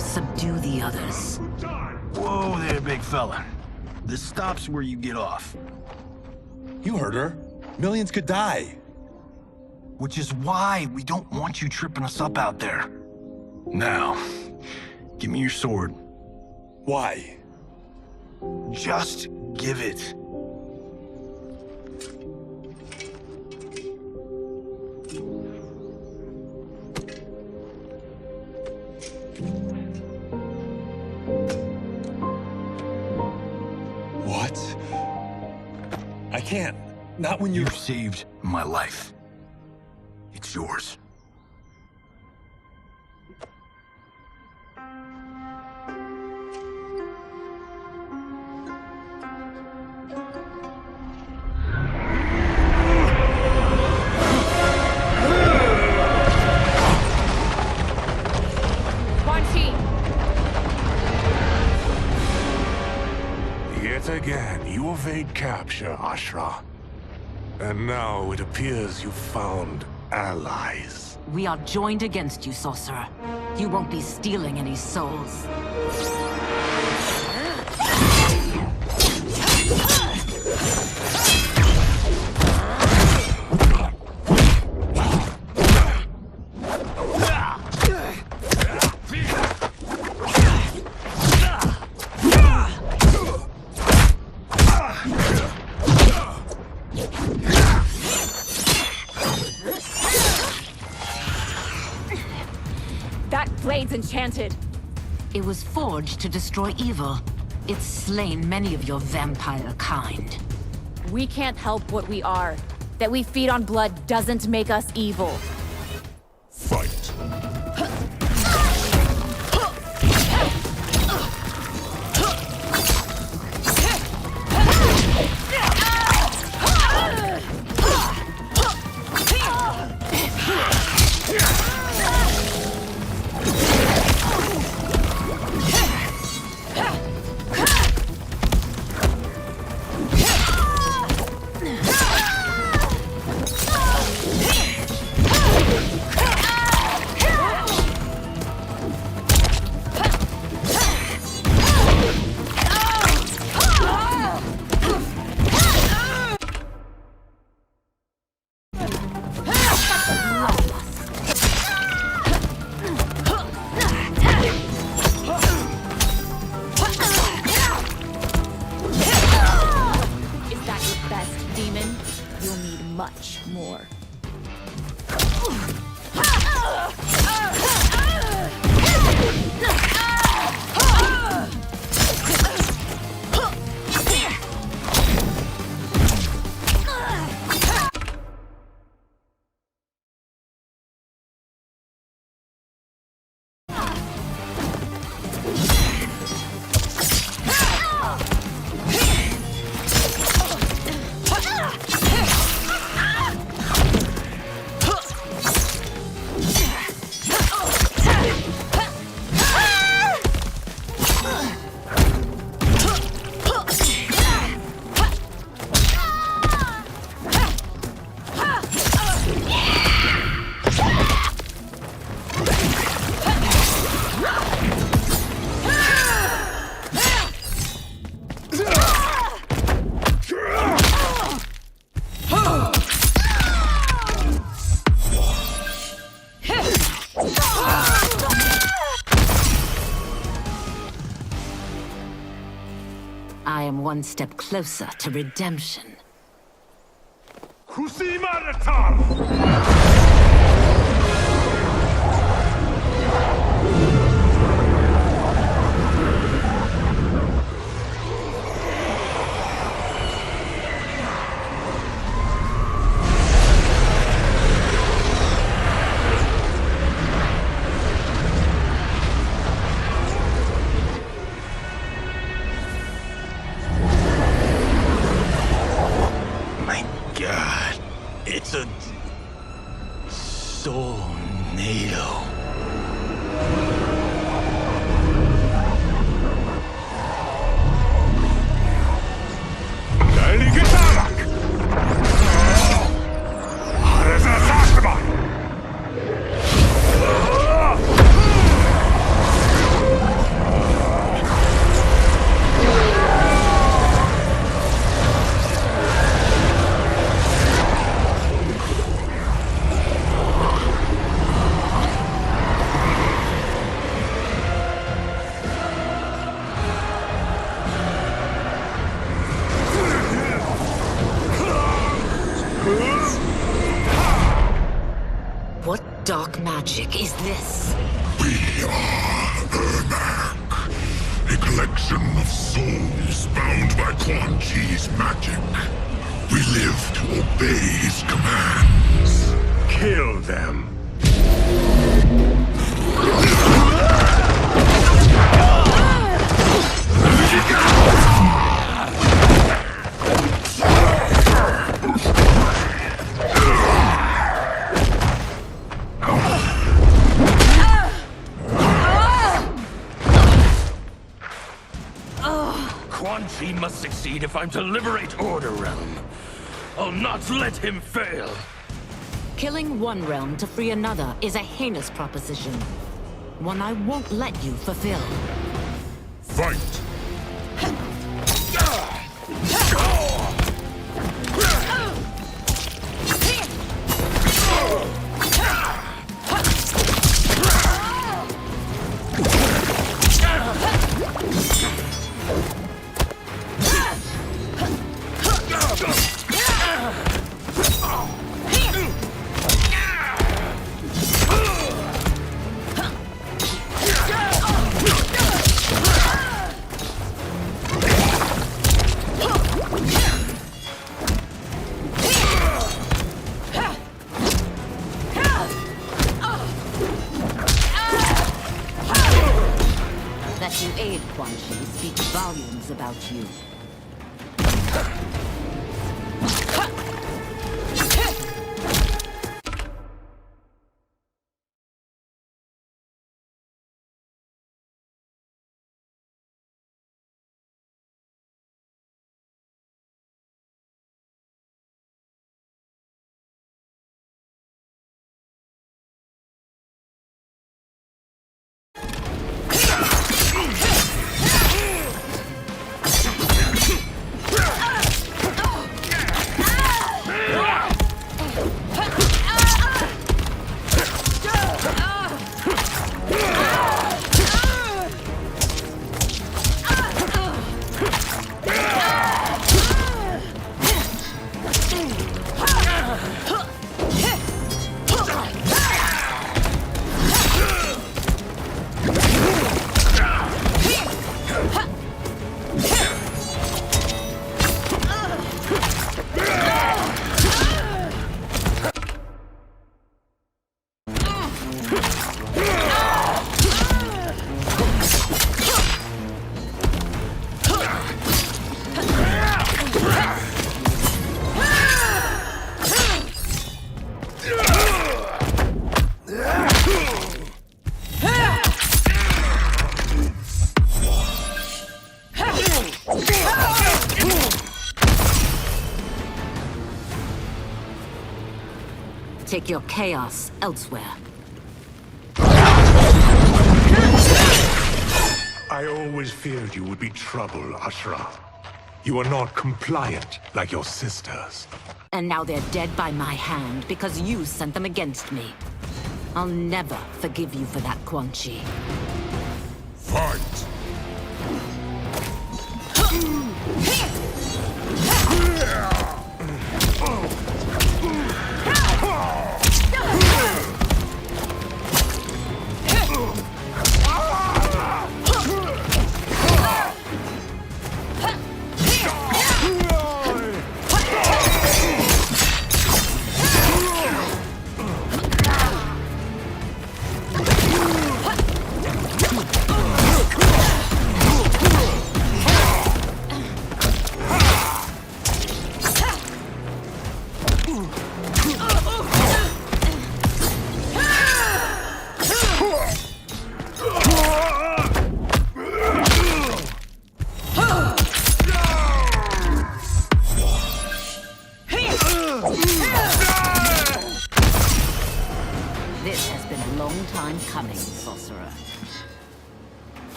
subdue the others. Whoa there, big fella. This stops where you get off. You heard her. Millions could die. Which is why we don't want you tripping us up out there. Now, give me your sword. Why? Just give it. What? I can't. Not when You saved my life. It's yours. Yet again, you evade capture, Ashra. And now it appears you've found allies. We are joined against you, sorcerer. You won't be stealing any souls. Blade's enchanted. It was forged to destroy evil. It's slain many of your vampire kind. We can't help what we are. That we feed on blood doesn't make us evil. Fight. Much more. I am one step closer to redemption. magic is this? We are Ermac, a collection of souls bound by Quan Chi's magic. We live to obey his commands. Kill them. Quan Chi must succeed if I'm to liberate Order Realm. I'll not let him fail. Killing one realm to free another is a heinous proposition. One I won't let you fulfill. Fight! That you aid Quan Chi speaks volumes about you. Take your chaos elsewhere. I always feared you would be trouble, Ashra. You are not compliant like your sisters. And now they're dead by my hand because you sent them against me. I'll never forgive you for that, Quan Chi. Fight!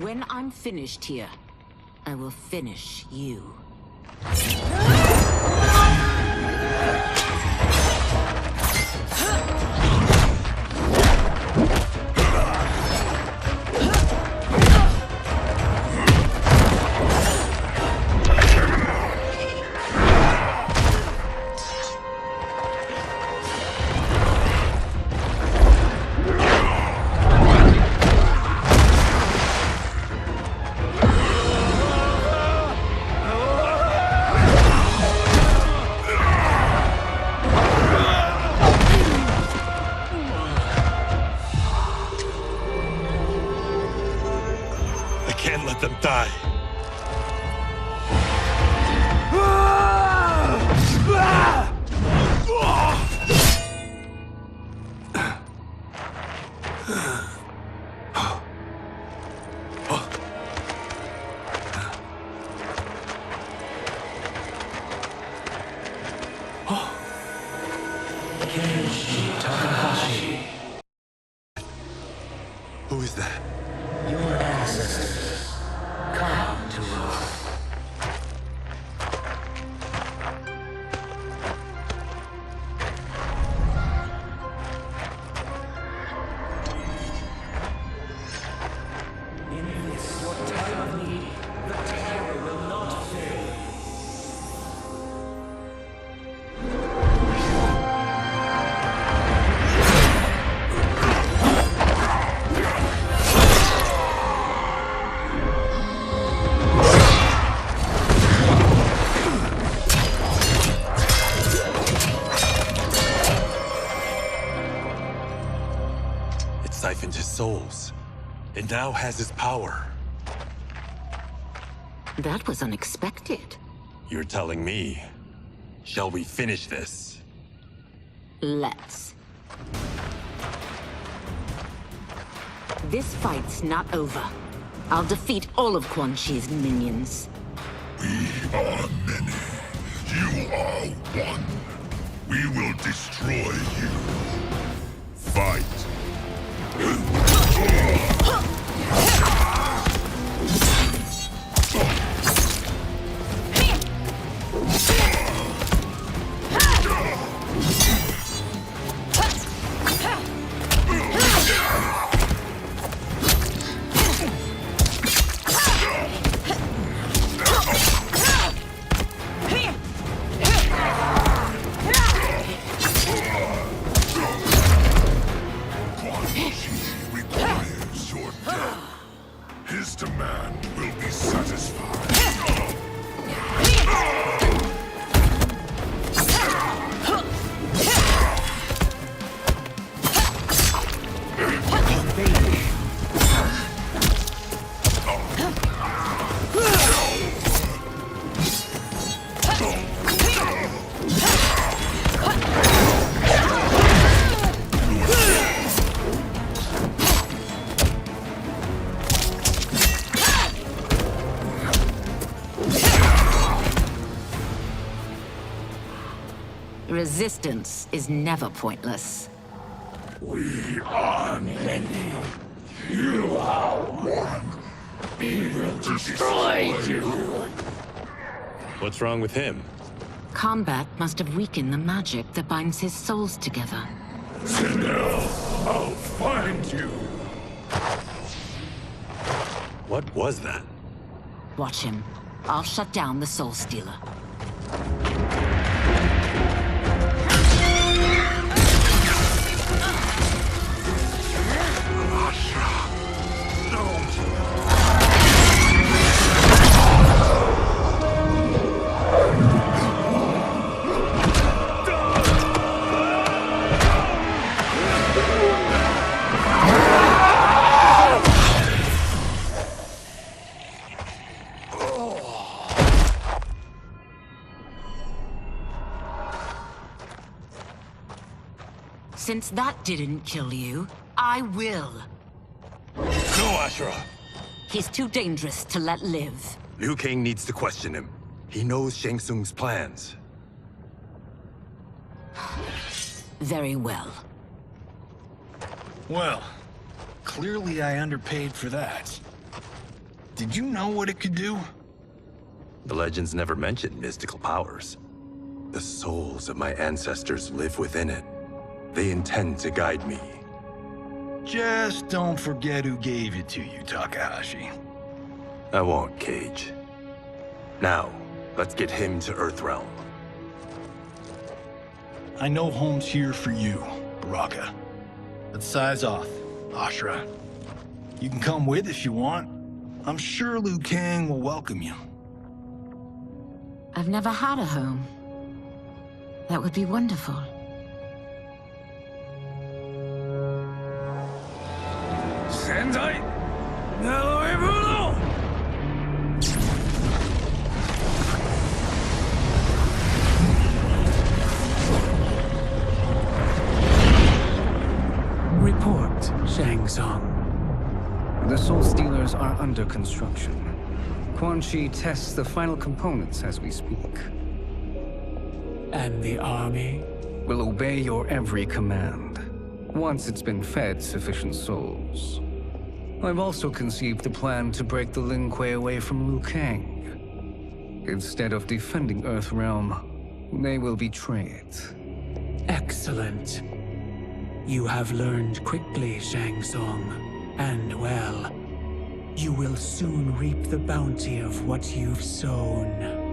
When I'm finished here, I will finish you. Can't let them die. Who is that? Your ancestors come to Earth. In this, your time of need, the terror will not fail. It siphoned his souls. It now has his power. That was unexpected. You're telling me. Shall we finish this? Let's. This fight's not over. I'll defeat all of Quan Chi's minions. We are many. You are one. We will destroy you. Fight. Requires your death. His demand will be satisfied. Resistance is never pointless. We are many. You are one. We will destroy you. What's wrong with him? Combat must have weakened the magic that binds his souls together. Sinel, I'll find you. What was that? Watch him. I'll shut down the Soul Stealer. Since that didn't kill you, I will. No, Ashura! He's too dangerous to let live. Liu Kang needs to question him. He knows Shang Tsung's plans. Very well. Well, clearly I underpaid for that. Did you know what it could do? The legends never mentioned mystical powers. The souls of my ancestors live within it. They intend to guide me. Just don't forget who gave it to you, Takahashi. I won't, Cage. Now, let's get him to Earthrealm. I know home's here for you, Baraka. But size off, Ashra. You can come with if you want. I'm sure Liu Kang will welcome you. I've never had a home. That would be wonderful. Sendai! Naoibuno! Report, Shang Tsung. The Soul Stealers are under construction. Quan Chi tests the final components as we speak. And the army? Will obey your every command, once it's been fed sufficient souls. I've also conceived a plan to break the Lin Kuei away from Liu Kang. Instead of defending Earthrealm, they will betray it. Excellent. You have learned quickly, Shang Tsung, and well. You will soon reap the bounty of what you've sown.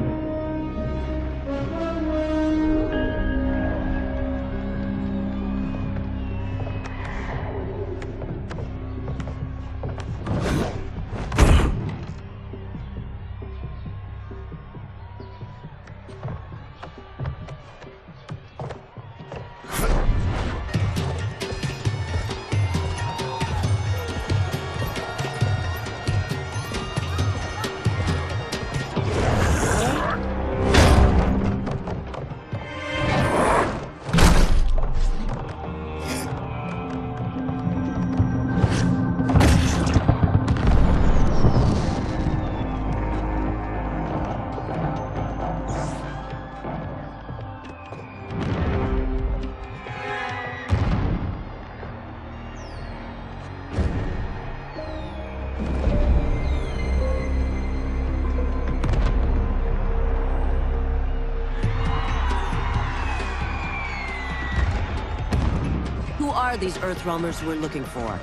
Who are these Earthrealmers we're looking for?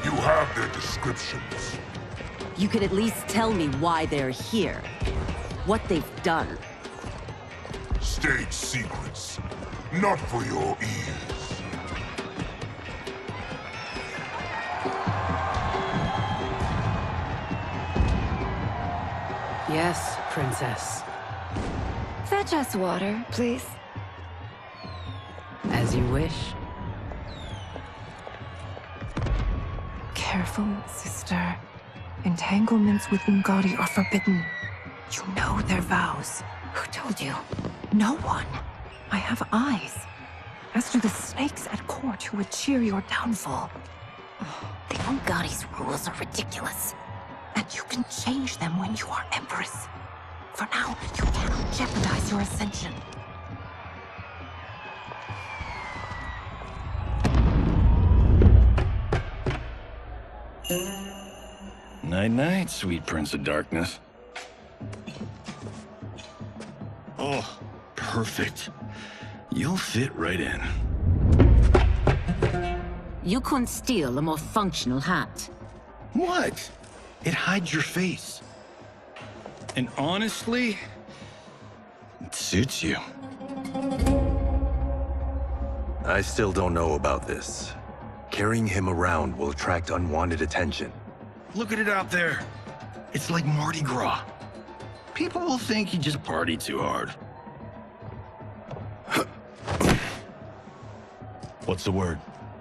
You have their descriptions. You can at least tell me why they're here. What they've done. State secrets. Not for your ears. Yes, Princess. Fetch us water, please. As you wish. Careful, sister. Entanglements with Ungari are forbidden. You know their vows. Who told you? No one. I have eyes. As do the snakes at court who would cheer your downfall. The Ungari's rules are ridiculous. And you can change them when you are Empress. For now, you cannot jeopardize your ascension. Night-night, sweet Prince of Darkness. Oh, perfect. You'll fit right in. You couldn't steal a more functional hat. What? It hides your face. And honestly, it suits you. I still don't know about this. Carrying him around will attract unwanted attention. Look at it out there. It's like Mardi Gras. People will think you just party too hard. What's the word?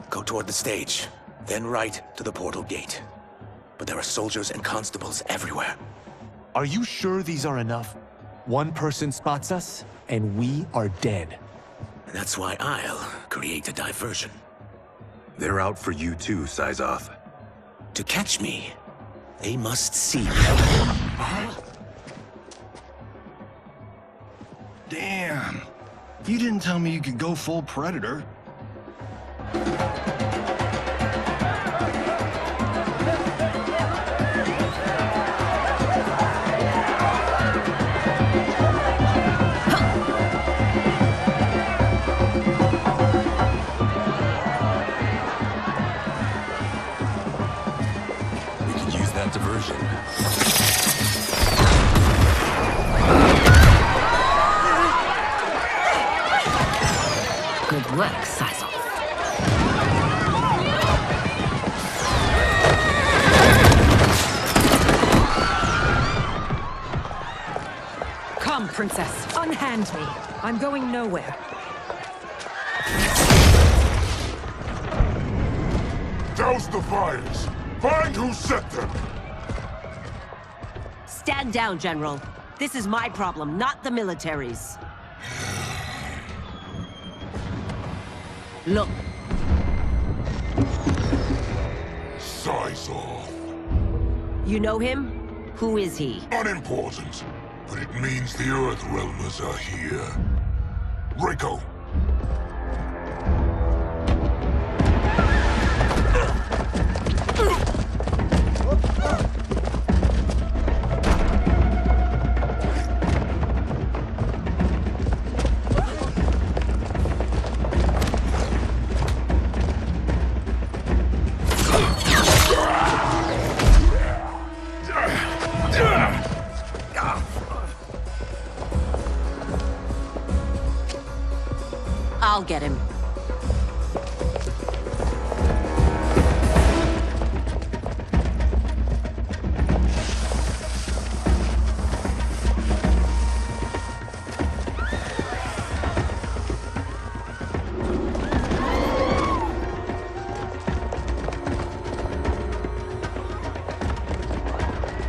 Go toward the stage, then right to the portal gate. But there are soldiers and constables everywhere. Are you sure these are enough? One person spots us, and we are dead. That's why I'll create a diversion. They're out for you too, Syzoth. To catch me, they must see me. Damn. You didn't tell me you could go full Predator. Princess. Unhand me. I'm going nowhere. Douse the fires! Find who set them! Stand down, General. This is my problem, not the military's. Look. Size off. You know him? Who is he? Unimportant, but it means the Earth Realmers are here. Rico! I'll get him.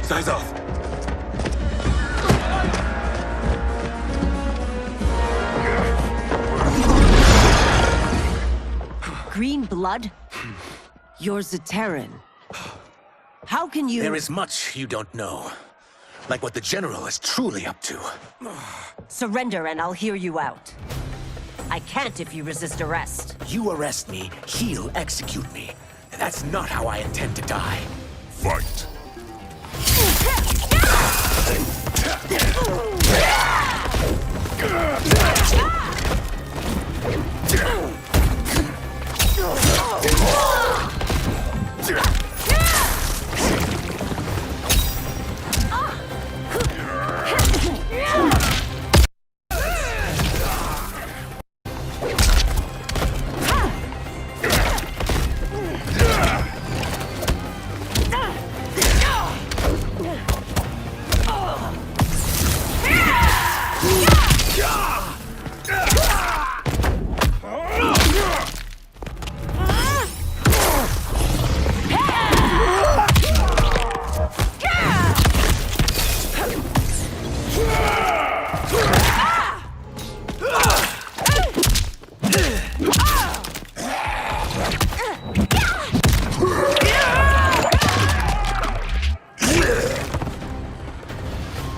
Size off. Green blood? You're Zaterran. How can you— There is much you don't know. Like what the General is truly up to. Surrender and I'll hear you out. I can't if you resist arrest. You arrest me, he'll execute me. And that's not how I intend to die. Fight!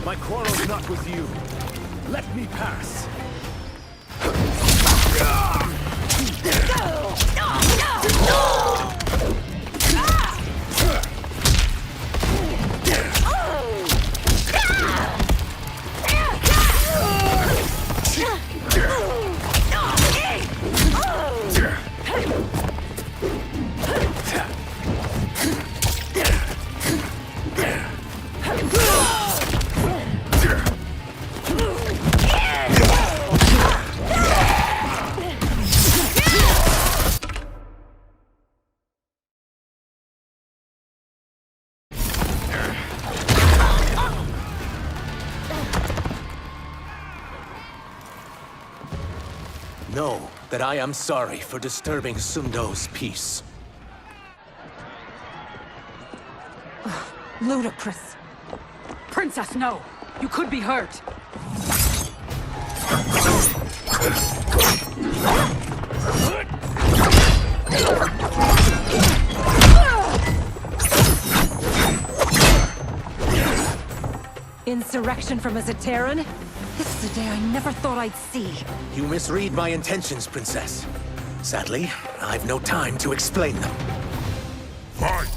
My quarrel's not with you. Let me pass. Know that I am sorry for disturbing Sundo's peace. Ludicrous. Princess, no. You could be hurt. Insurrection from a Zaterran? This is a day I never thought I'd see. You misread my intentions, Princess. Sadly, I've no time to explain them. Fight!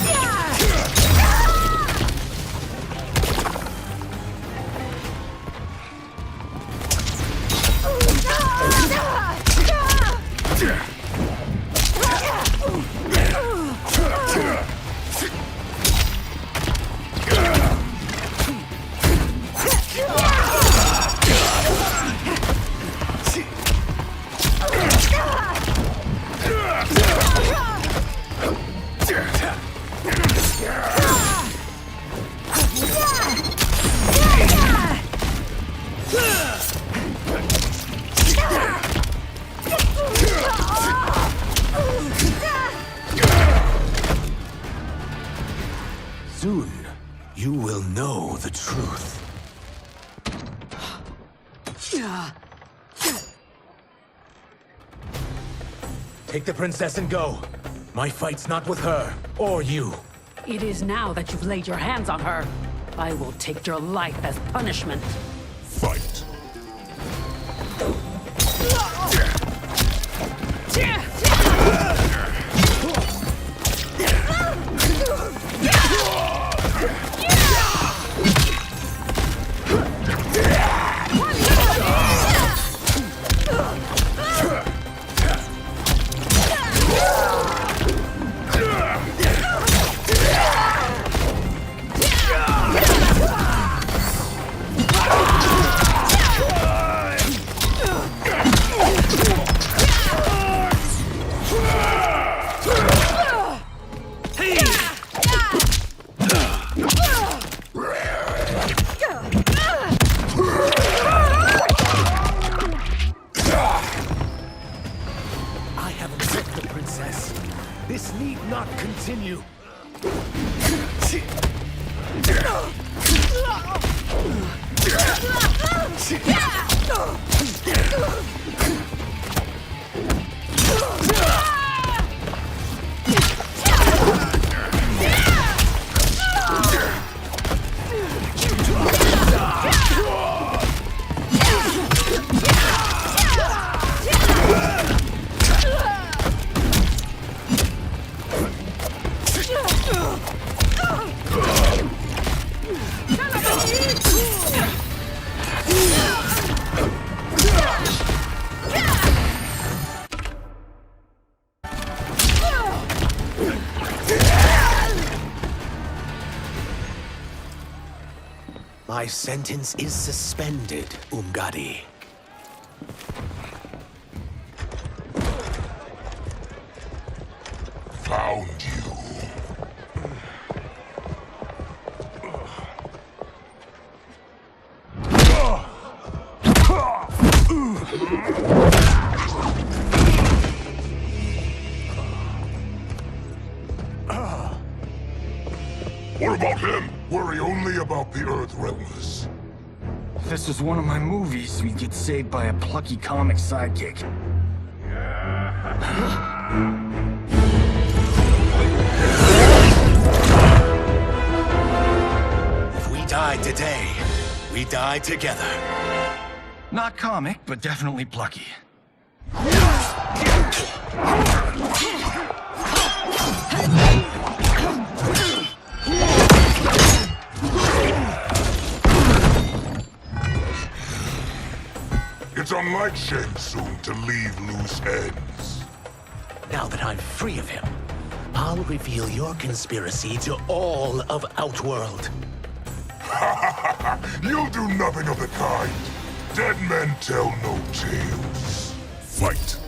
Yeah! Soon, you will know the truth. Take the princess and go. My fight's not with her, or you. It is now that you've laid your hands on her. I will take your life as punishment. Fight. This need not continue. My sentence is suspended, Umgadi. Found you. What about him? Worry only about the Earth Realmers. If this was one of my movies, we'd get saved by a plucky comic sidekick. If we die today, we die together. Not comic, but definitely plucky. It's unlike Shang Tsung to leave loose ends. Now that I'm free of him, I'll reveal your conspiracy to all of Outworld. You'll do nothing of the kind. Dead men tell no tales. Fight.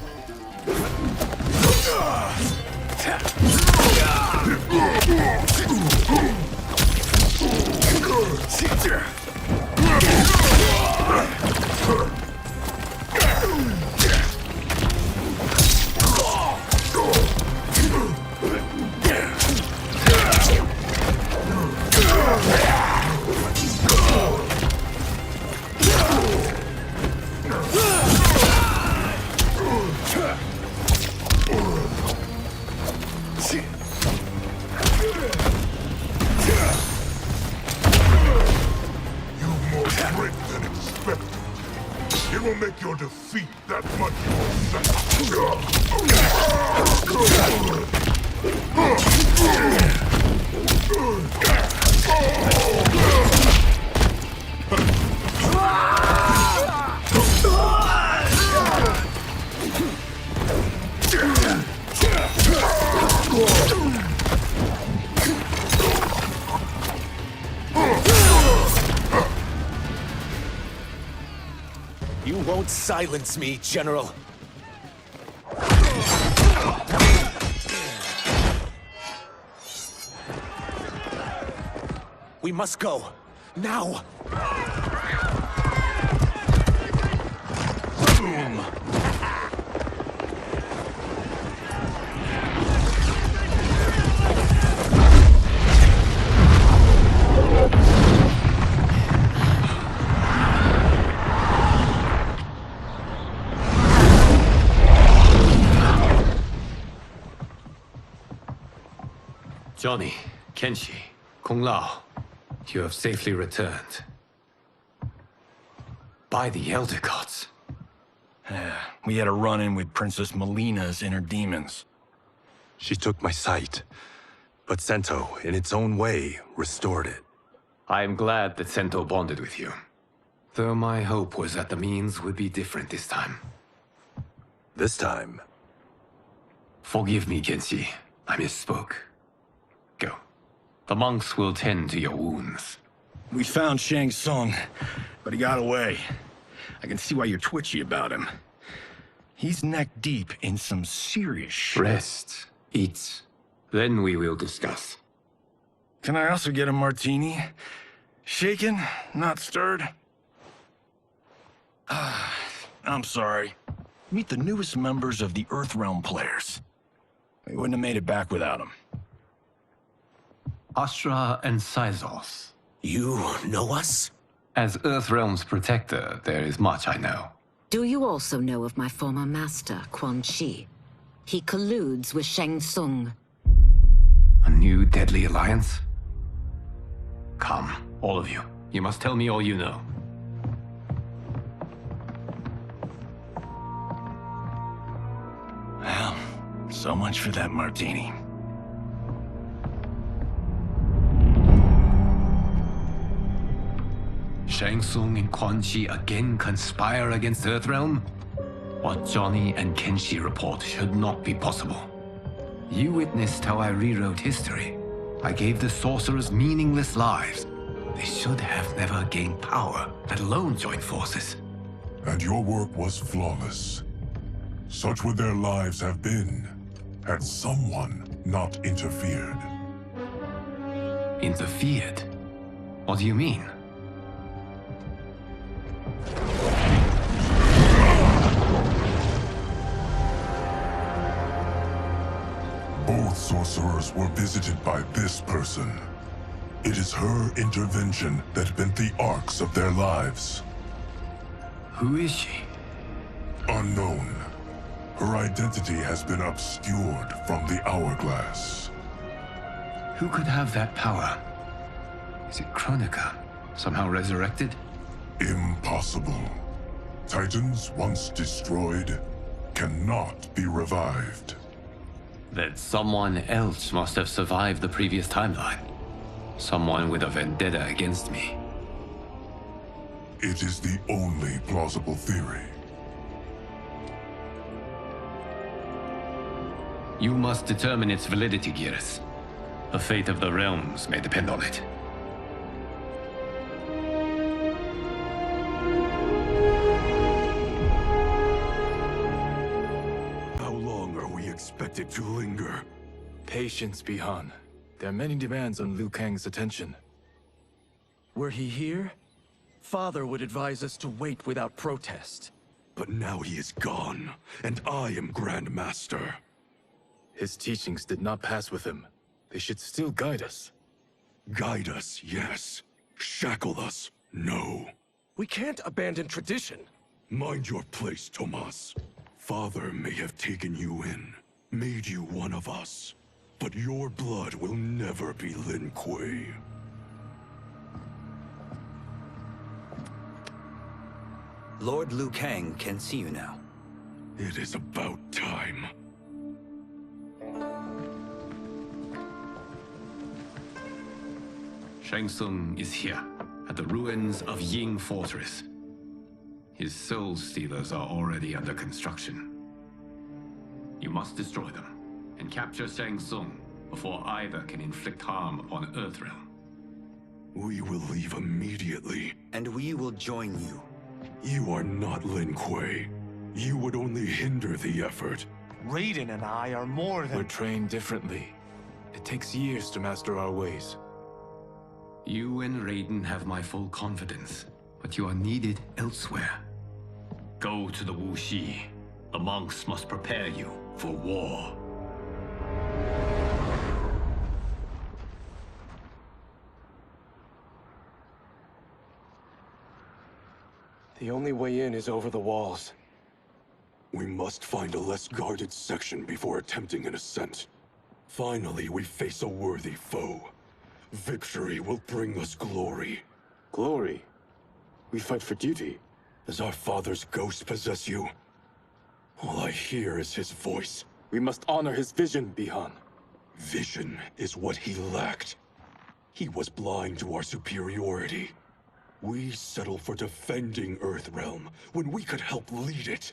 It will make your defeat that much more You won't silence me, General. We must go. Now! Boom! Johnny, Kenshi, Kung Lao, you have safely returned. By the Elder Gods. We had a run-in with Princess Melina's inner demons. She took my sight, but Sento, in its own way, restored it. I am glad that Sento bonded with you. Though my hope was that the means would be different this time. This time? Forgive me, Kenshi. I misspoke. Go. The monks will tend to your wounds. We found Shang Tsung, but he got away. I can see why you're twitchy about him. He's neck-deep in some serious shit. Rest. Eat. Then we will discuss. Can I also get a martini? Shaken, not stirred? I'm sorry. Meet the newest members of the Earthrealm players. We wouldn't have made it back without them. Astra and Syzos. You know us? As Earthrealm's protector, there is much I know. Do you also know of my former master, Quan Chi? He colludes with Shang Tsung. A new deadly alliance? Come, all of you. You must tell me all you know. Well, so much for that martini. Shang Tsung and Quan Chi again conspire against Earthrealm? What Johnny and Kenshi report should not be possible. You witnessed how I rewrote history. I gave the sorcerers meaningless lives. They should have never gained power, let alone join forces. And your work was flawless. Such would their lives have been, had someone not interfered. Interfered? What do you mean? Both sorcerers were visited by this person. It is her intervention that bent the arcs of their lives. Who is she? Unknown. Her identity has been obscured from the hourglass. Who could have that power? Is it Kronika? Somehow resurrected? Impossible. Titans once destroyed cannot be revived. That someone else must have survived the previous timeline. Someone with a vendetta against me. It is the only plausible theory. You must determine its validity, Geras. The fate of the realms may depend on it. How long are we expected to linger? Patience, Bihan. There are many demands on Liu Kang's attention. Were he here, Father would advise us to wait without protest. But now he is gone, and I am Grand Master. His teachings did not pass with him. They should still guide us. Guide us, yes. Shackle us, no. We can't abandon tradition. Mind your place, Tomas. Father may have taken you in, made you one of us. But your blood will never be Lin Kuei. Lord Liu Kang can see you now. It is about time. Shang Tsung is here, at the ruins of Ying Fortress. His soul stealers are already under construction. You must destroy them. and capture Shang Tsung before either can inflict harm upon Earthrealm. We will leave immediately. And we will join you. You are not Lin Kuei. You would only hinder the effort. Raiden and I are more than... We're trained differently. It takes years to master our ways. You and Raiden have my full confidence, but you are needed elsewhere. Go to the Wuxi. The monks must prepare you for war. The only way in is over the walls. We must find a less guarded section before attempting an ascent. Finally, we face a worthy foe. Victory will bring us glory. Glory? We fight for duty. Does our father's ghost possess you? All I hear is his voice. We must honor his vision, Bihan. Vision is what he lacked. He was blind to our superiority. We settle for defending Earthrealm when we could help lead it.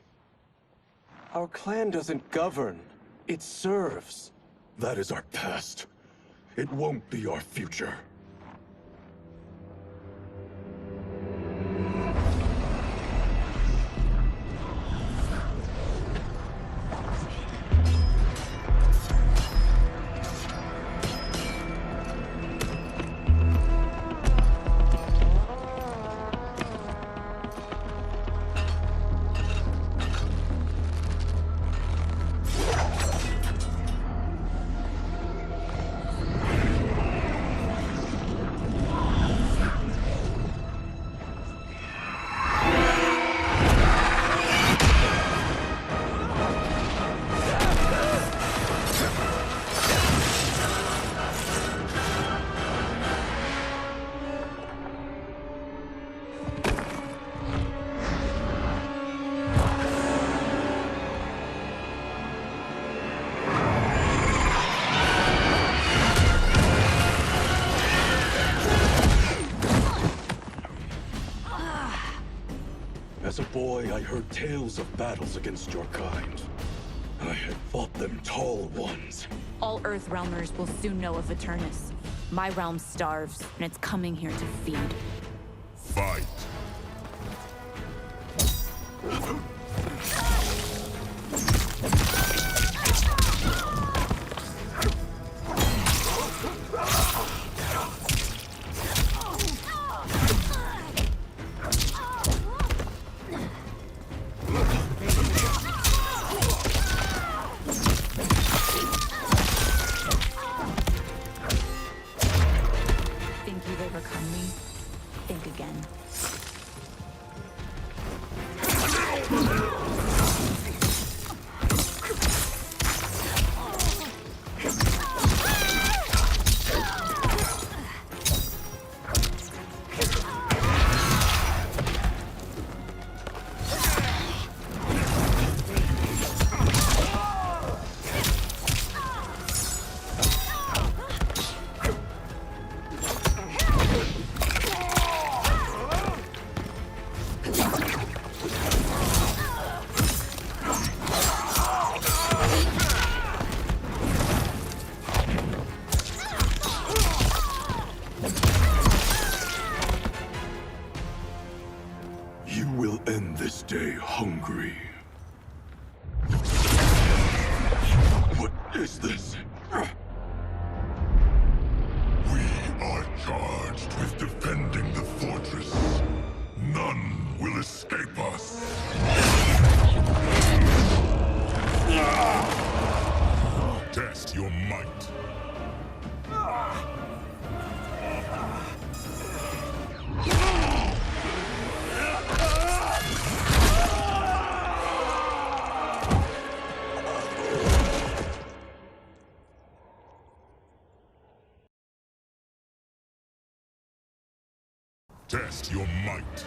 Our clan doesn't govern. It serves. That is our past. It won't be our future. As a boy, I heard tales of battles against your kind. I had fought them tall ones. All Earthrealmers will soon know of Eternus. My realm starves, and it's coming here to feed. Fight. Think you've overcome me? Think again. You will end this day hungry. What is this? We are charged with defending the fortress. None will escape us. Test your might. Test your might.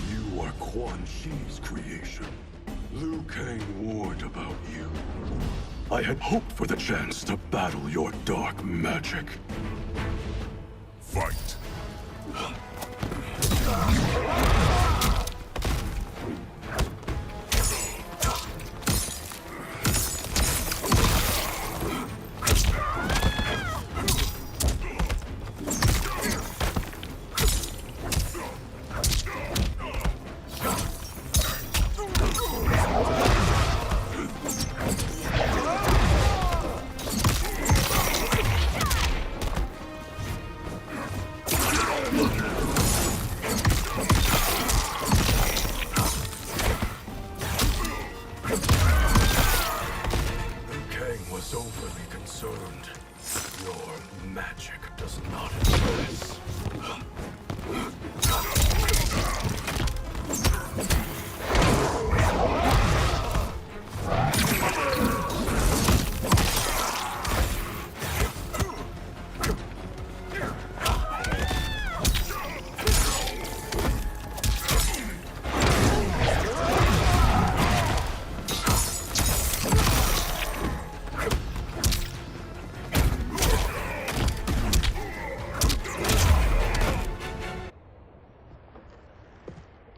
You are Quan Chi's creation. Liu Kang warned about you. I had hoped for the chance to battle your dark magic. Fight.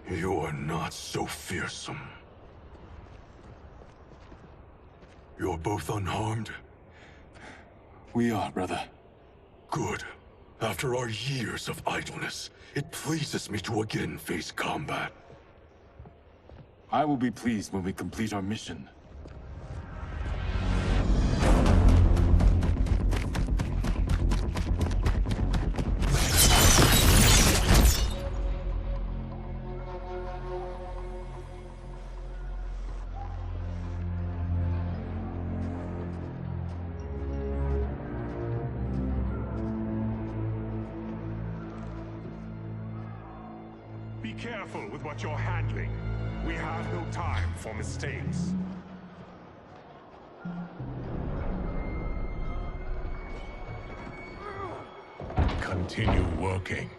You are not so fearsome. You're both unharmed? We are, brother. Good. After our years of idleness, it pleases me to again face combat. I will be pleased when we complete our mission. Be careful with what you're handling. We have no time for mistakes. Continue working.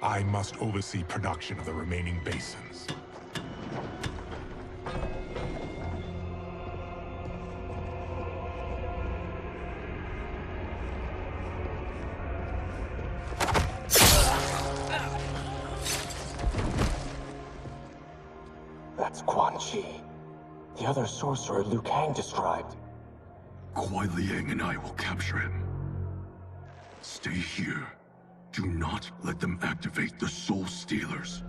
I must oversee production of the remaining basins. That's Quan Chi. The other sorcerer Liu Kang described. Kuai Liang and I will capture him. Stay here. Do not let them activate the Soul Stealers.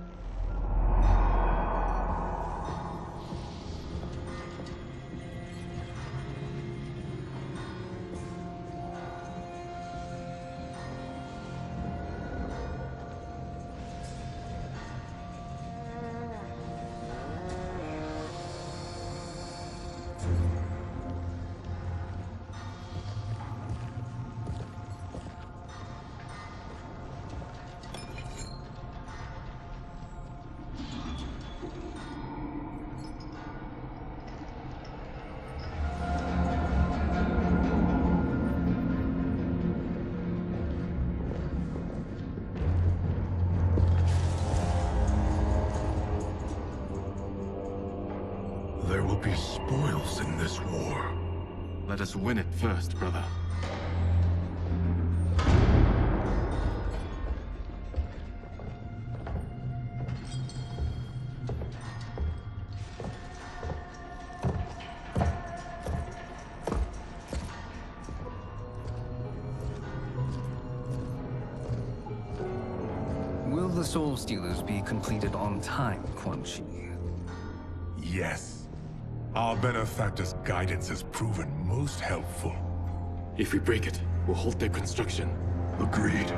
There will be spoils in this war. Let us win it first, brother. Will the Soul Stealers be completed on time, Quan Chi? Yes. Our benefactor's guidance has proven most helpful. If we break it, we'll halt their construction. Agreed.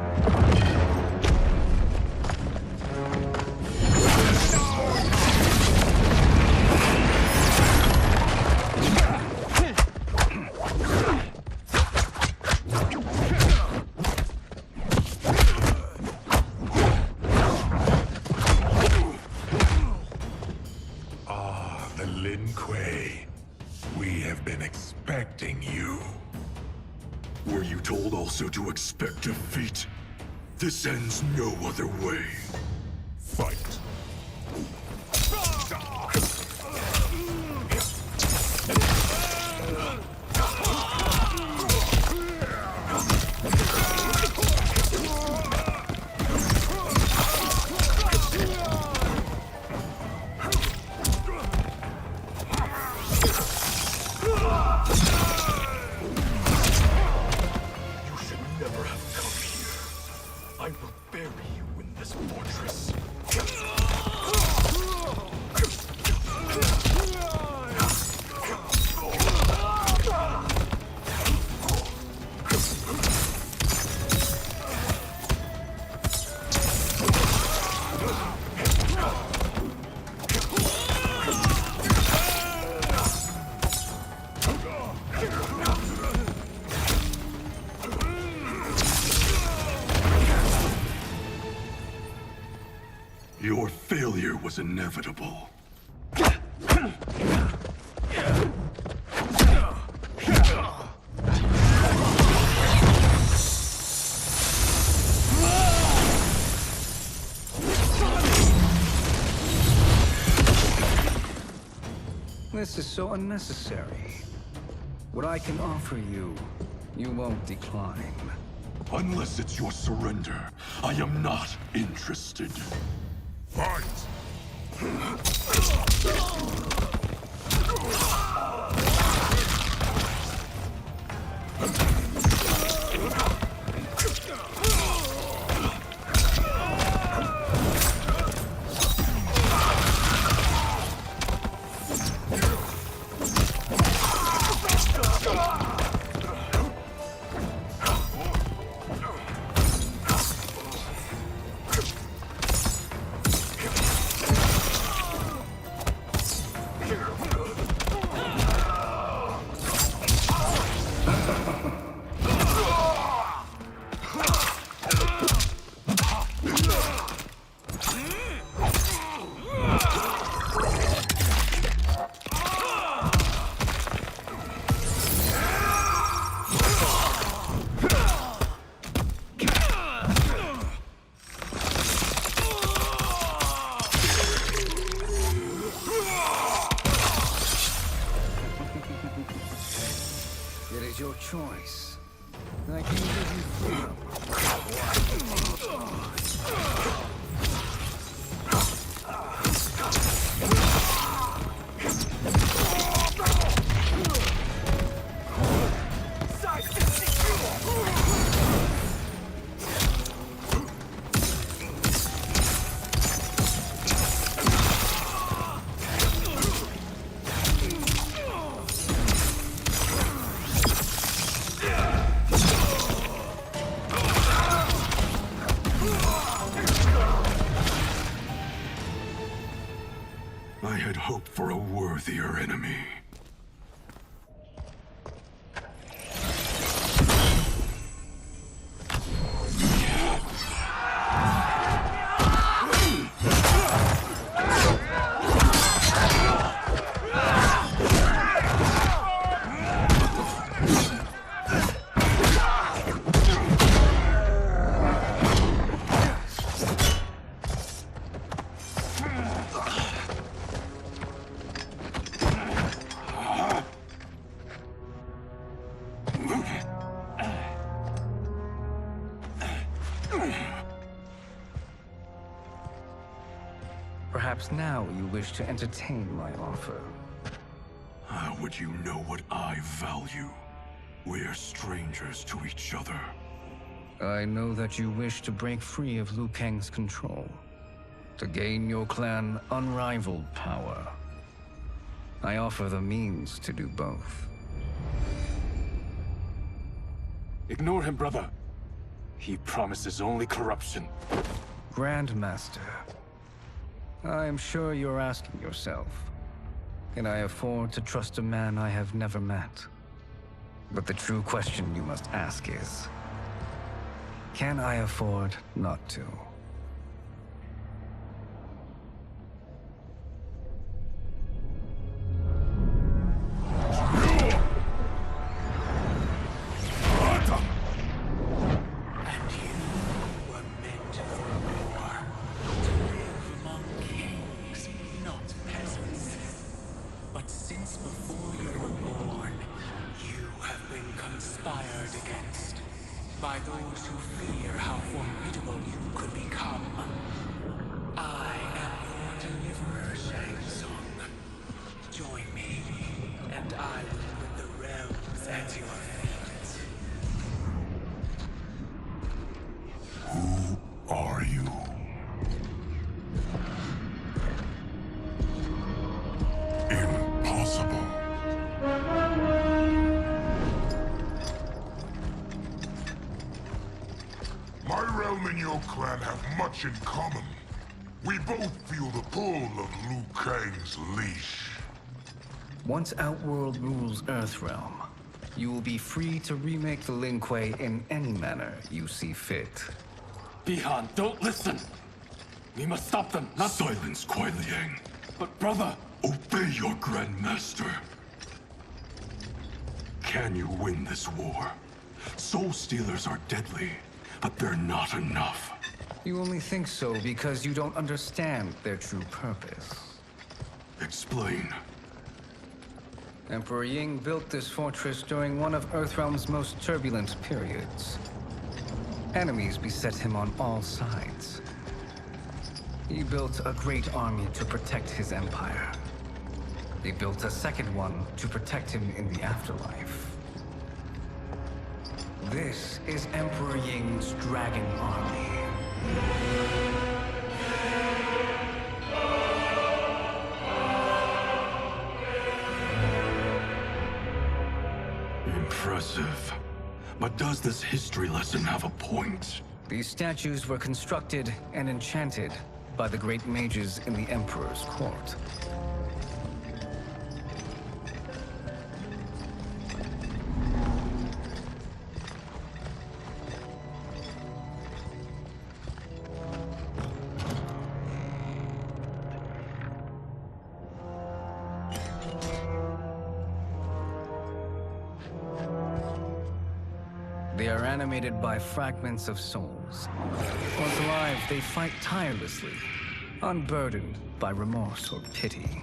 We have been expecting you. Were you told also to expect defeat? This ends no other way. Fight. I will bury you in this fortress. Your failure was inevitable. This is so unnecessary. What I can offer you, you won't decline. Unless it's your surrender, I am not interested. Fight! It is your choice. I can give you freedom. I had hoped for a worthier enemy. Perhaps now you wish to entertain my offer. How would you know what I value? We're strangers to each other. I know that you wish to break free of Liu Kang's control, to gain your clan unrivaled power. I offer the means to do both. Ignore him, brother. He promises only corruption. Grandmaster, I am sure you're asking yourself, can I afford to trust a man I have never met? But the true question you must ask is, can I afford not to? By those who fear how formidable you could become. I am your deliverer, Shang Tsung. Join me, and I will put the realms at your feet. Who are you? Impossible. My realm and your clan have much in common. We both feel the pull of Liu Kang's leash. Once Outworld rules Earthrealm, you will be free to remake the Lin Kuei in any manner you see fit. Bihan, don't listen! We must stop them, not— Silence, Kuai Liang. But brother— Obey your Grandmaster. Can you win this war? Soul Stealers are deadly, but they're not enough. You only think so because you don't understand their true purpose. Explain. Emperor Ying built this fortress during one of Earthrealm's most turbulent periods. Enemies beset him on all sides. He built a great army to protect his empire. He built a second one to protect him in the afterlife. This is Emperor Ying's Dragon Army. Impressive. But does this history lesson have a point? These statues were constructed and enchanted by the great mages in the Emperor's court. They are animated by fragments of souls. Once alive, they fight tirelessly, unburdened by remorse or pity.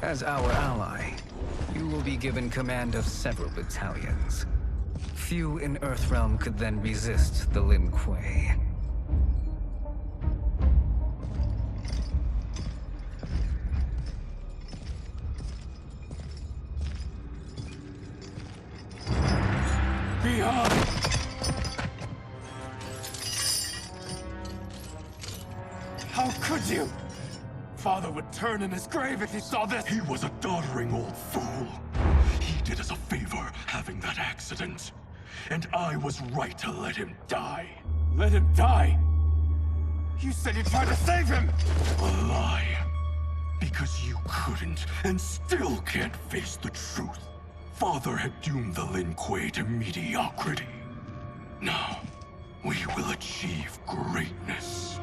As our ally, you will be given command of several battalions. Few in Earthrealm could then resist the Lin Kuei. Behind! How could you? Father would turn in his grave if he saw this! He was a doddering old fool. He did us a favor having that accident. And I was right to let him die. Let him die? You said you tried to save him! A lie. Because you couldn't, and still can't face the truth. Father had doomed the Lin Kuei to mediocrity. Now, we will achieve greatness.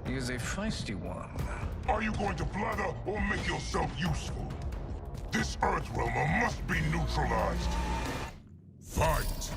He is a feisty one. Are you going to blather or make yourself useful? This Earthrealmer must be neutralized. Fight!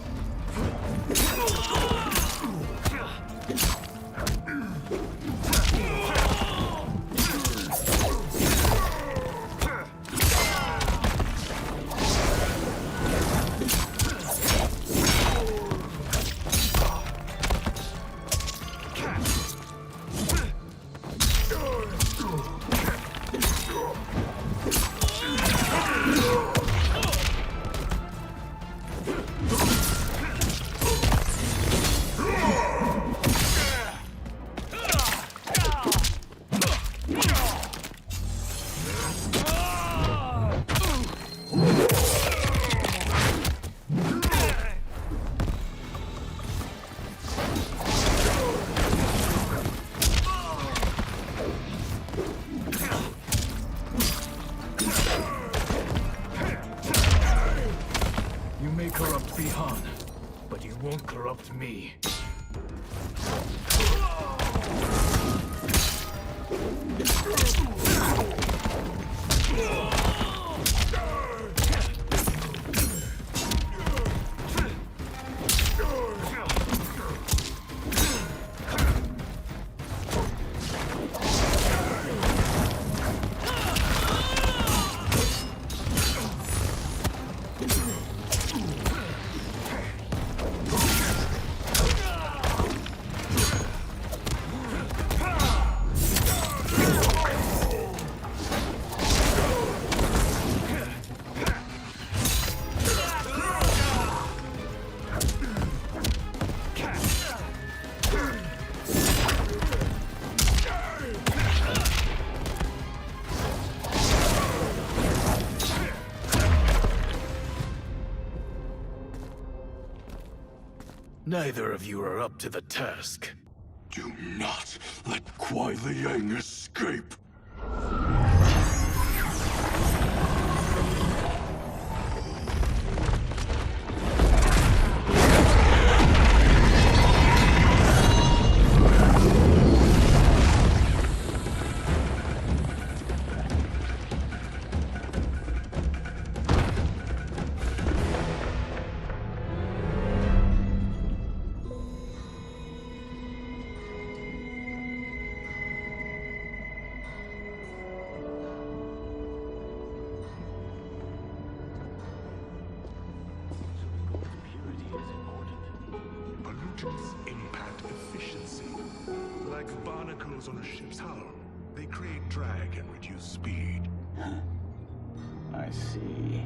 You may corrupt Bihan, but you won't corrupt me. Neither of you are up to the task. Do not let Kuai Liang escape. Pollutants impact efficiency. Like barnacles on a ship's hull, they create drag and reduce speed. I see.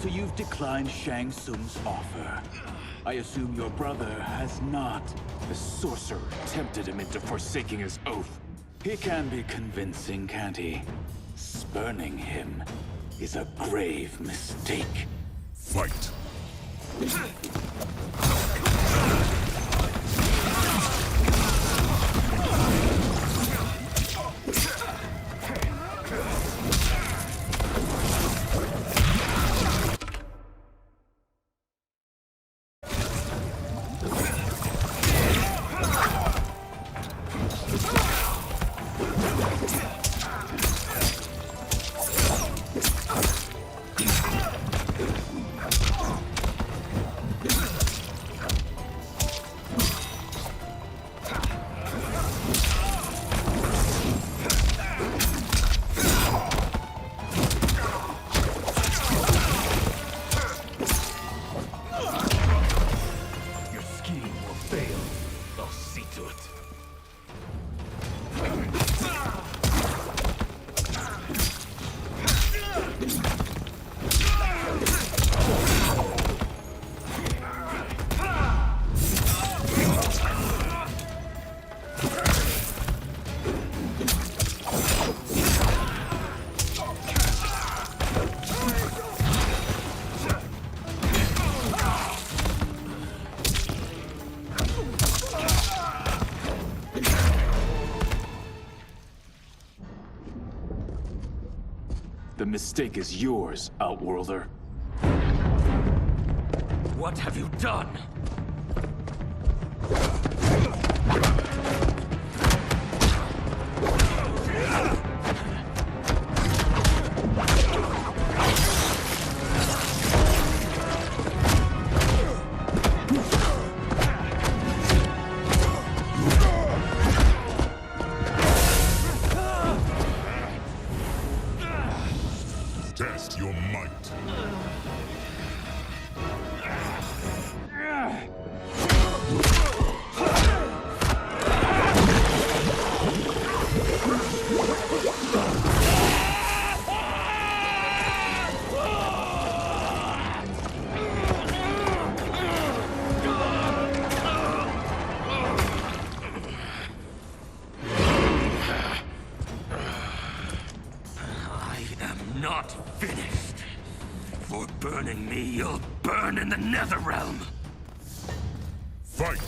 So you've declined Shang Tsung's offer. I assume your brother has not. The sorcerer tempted him into forsaking his oath. He can be convincing, can't he? Spurning him is a grave mistake. Fight! The mistake is yours, Outworlder. What have you done? Test your might. Not finished. For burning me, you'll burn in the Netherrealm. Fight!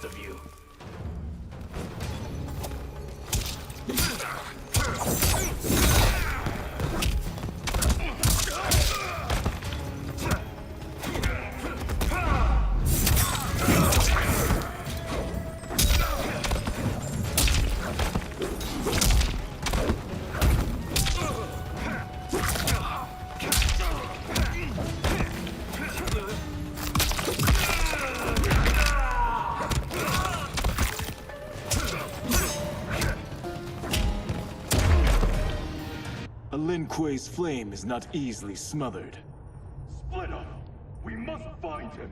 best of you. Lin Kuei's flame is not easily smothered. Split up! We must find him!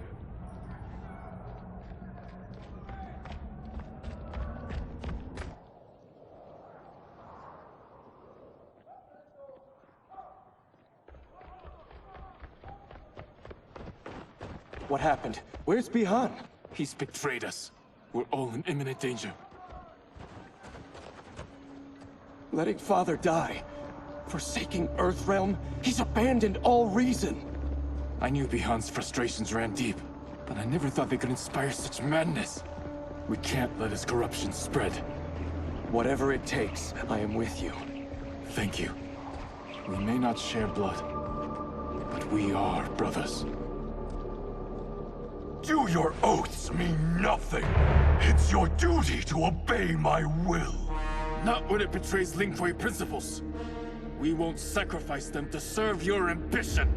What happened? Where's Bihan? He's betrayed us. We're all in imminent danger. Letting Father die. Forsaking Earthrealm, he's abandoned all reason. I knew Bihan's frustrations ran deep, but I never thought they could inspire such madness. We can't let his corruption spread. Whatever it takes, I am with you. Thank you. We may not share blood, but we are brothers. Do your oaths mean nothing? It's your duty to obey my will. Not when it betrays Lin Kuei principles. We won't sacrifice them to serve your ambition.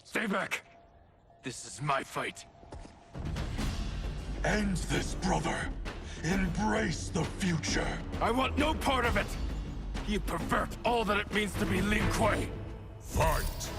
Stay back. This is my fight. End this, brother. Embrace the future. I want no part of it. You pervert all that it means to be Lin Kuei. Fight.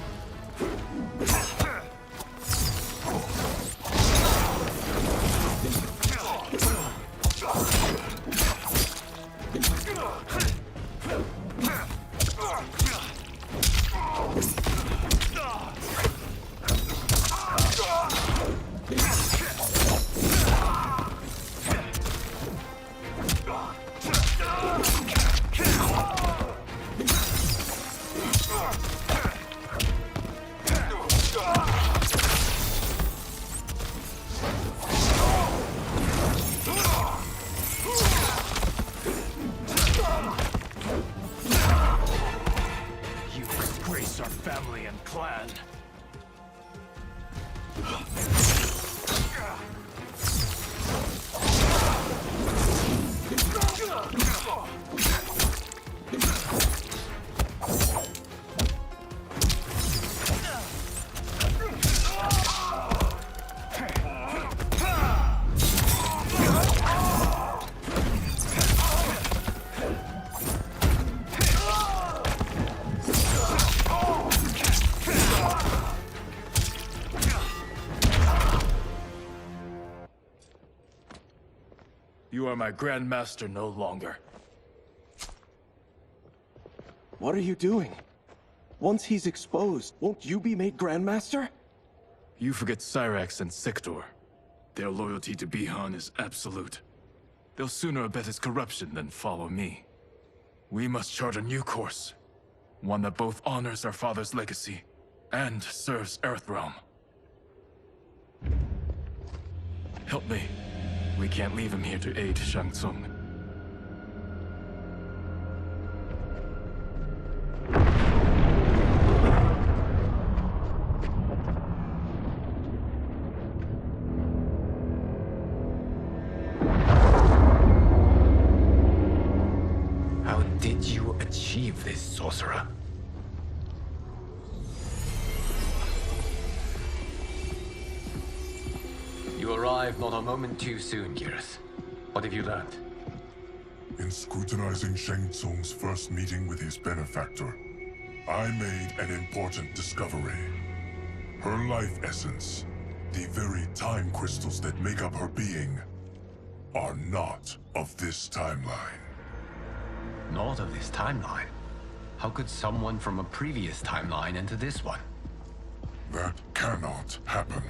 Our family and clan. You are my Grand Master no longer. What are you doing? Once he's exposed, won't you be made Grandmaster? You forget Cyrax and Sector. Their loyalty to Bihan is absolute. They'll sooner abet his corruption than follow me. We must chart a new course. One that both honors our father's legacy and serves Earthrealm. Help me. We can't leave him here to aid Shang Tsung. How did you achieve this, sorcerer? You arrived not a moment too soon, Kirith. What have you learned? In scrutinizing Shang Tsung's first meeting with his benefactor, I made an important discovery. Her life essence, the very time crystals that make up her being, are not of this timeline. Not of this timeline? How could someone from a previous timeline enter this one? That cannot happen.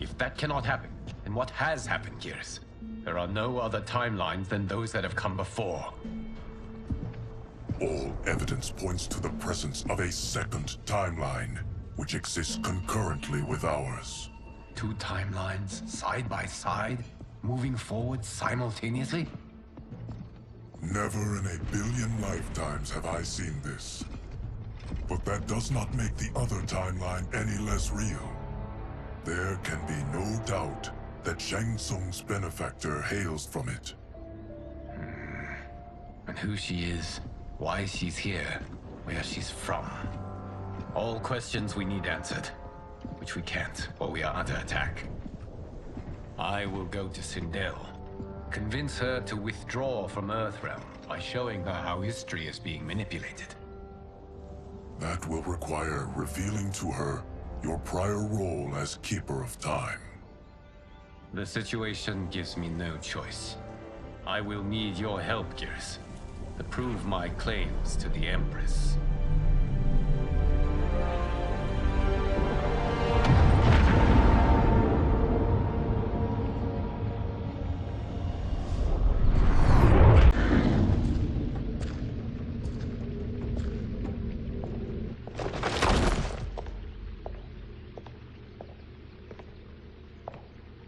If that cannot happen, then what has happened, Gears? There are no other timelines than those that have come before. All evidence points to the presence of a second timeline, which exists concurrently with ours. Two timelines, side by side, moving forward simultaneously? Never in a billion lifetimes have I seen this. But that does not make the other timeline any less real. There can be no doubt that Shang Tsung's benefactor hails from it. And who she is, why she's here, where she's from. All questions we need answered, which we can't while we are under attack. I will go to Sindel, convince her to withdraw from Earthrealm by showing her how history is being manipulated. That will require revealing to her your prior role as Keeper of Time. The situation gives me no choice. I will need your help, Gears, to prove my claims to the Empress.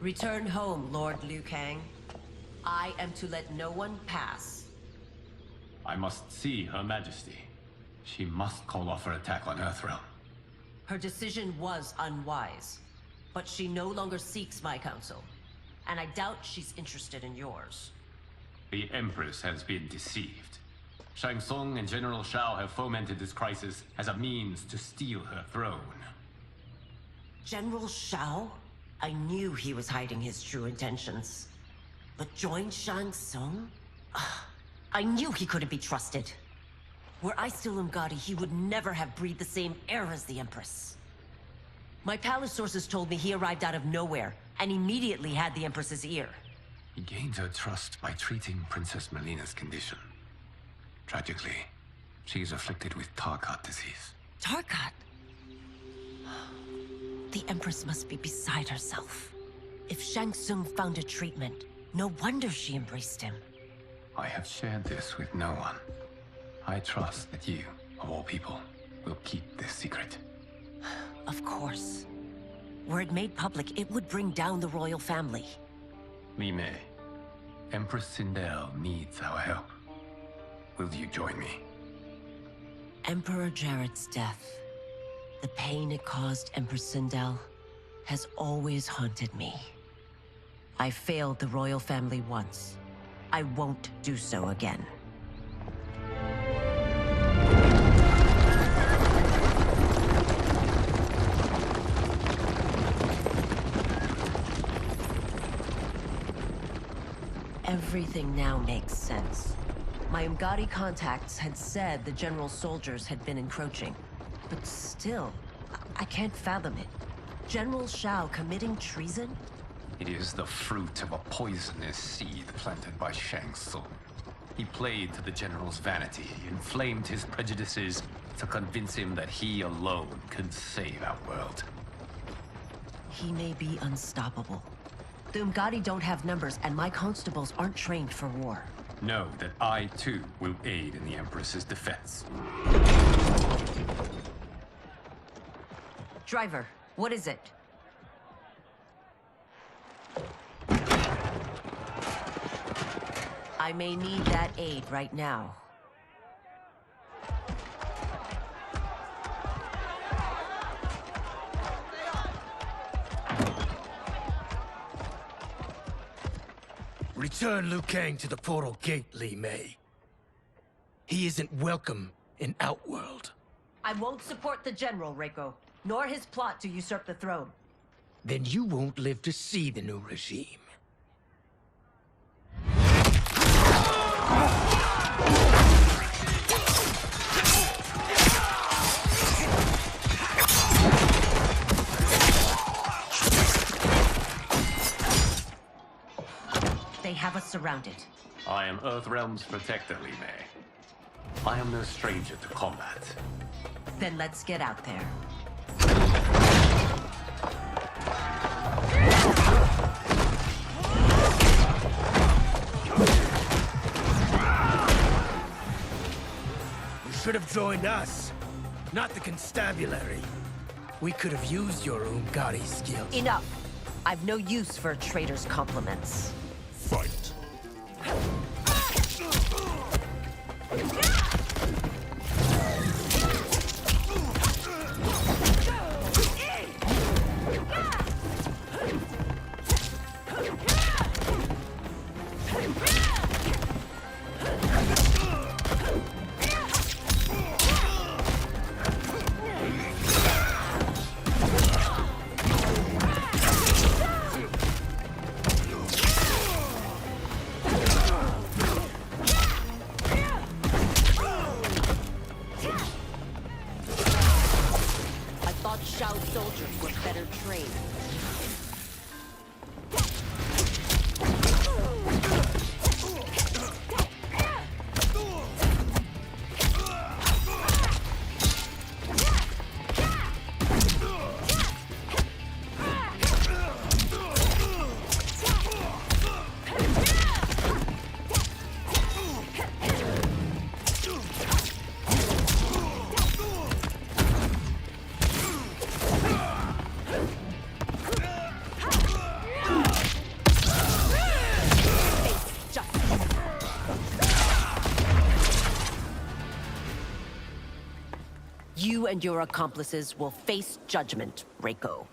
Return home, Lord Liu Kang. I am to let no one pass. I must see Her Majesty. She must call off her attack on Earthrealm. Her decision was unwise, but she no longer seeks my counsel, and I doubt she's interested in yours. The Empress has been deceived. Shang Tsung and General Shao have fomented this crisis as a means to steal her throne. General Shao? I knew he was hiding his true intentions. But join Shang Tsung? I knew he couldn't be trusted. Were I still Umgadi, he would never have breathed the same air as the Empress. My palace sources told me he arrived out of nowhere, and immediately had the Empress's ear. He gained her trust by treating Princess Melina's condition. Tragically, she is afflicted with Tarkat disease. Tarkat? The Empress must be beside herself. If Shang Tsung found a treatment, no wonder she embraced him. I have shared this with no one. I trust that you, of all people, will keep this secret. Of course. Were it made public, it would bring down the royal family. Li Mei, Empress Sindel needs our help. Will you join me? Emperor Jarrett's death, the pain it caused Empress Sindel, has always haunted me. I failed the royal family once. I won't do so again. Everything now makes sense. My Umgadi contacts had said the general's soldiers had been encroaching. But still, I can't fathom it. General Shao committing treason? It is the fruit of a poisonous seed planted by Shang Tsung. He played to the general's vanity, inflamed his prejudices to convince him that he alone could save our world. He may be unstoppable. The Umgadi don't have numbers, and my constables aren't trained for war. Know that I, too, will aid in the Empress's defense. Driver, what is it? I may need that aid right now. Return Liu Kang to the portal gate, Li Mei. He isn't welcome in Outworld. I won't support the General, Reiko, nor his plot to usurp the throne. Then you won't live to see the new regime. They have us surrounded. I am Earthrealm's protector, Li Mei. I am no stranger to combat. Then let's get out there. You should have joined us, not the constabulary. We could have used your Umgadi skills. Enough! I've no use for a traitor's compliments. Fight. Soldiers were better trained. You and your accomplices will face judgment, Reiko.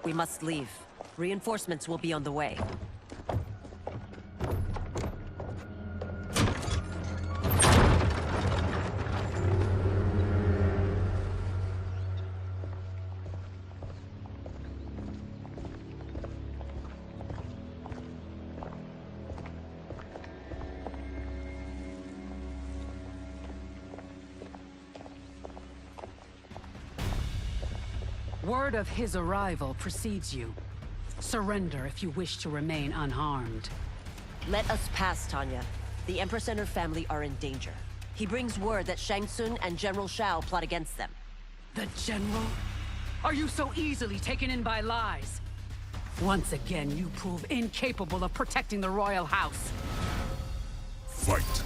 We must leave. Reinforcements will be on the way. Word of his arrival precedes you. Surrender if you wish to remain unharmed. Let us pass, Tanya. The Empress and her family are in danger. He brings word that Shang Tsung and General Shao plot against them. The General? Are you so easily taken in by lies? Once again, you prove incapable of protecting the royal house. Fight.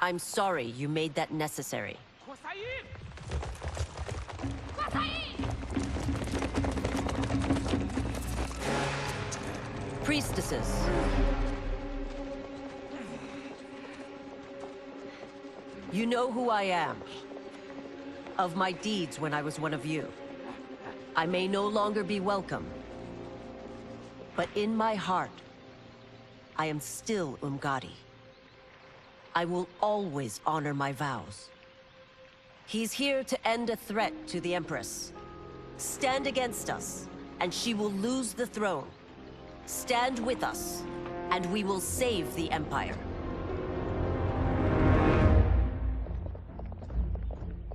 I'm sorry you made that necessary. Priestesses. You know who I am. Of my deeds when I was one of you. I may no longer be welcome. But in my heart, I am still Umgadi. I will always honor my vows. He's here to end a threat to the Empress. Stand against us, and she will lose the throne. Stand with us, and we will save the Empire.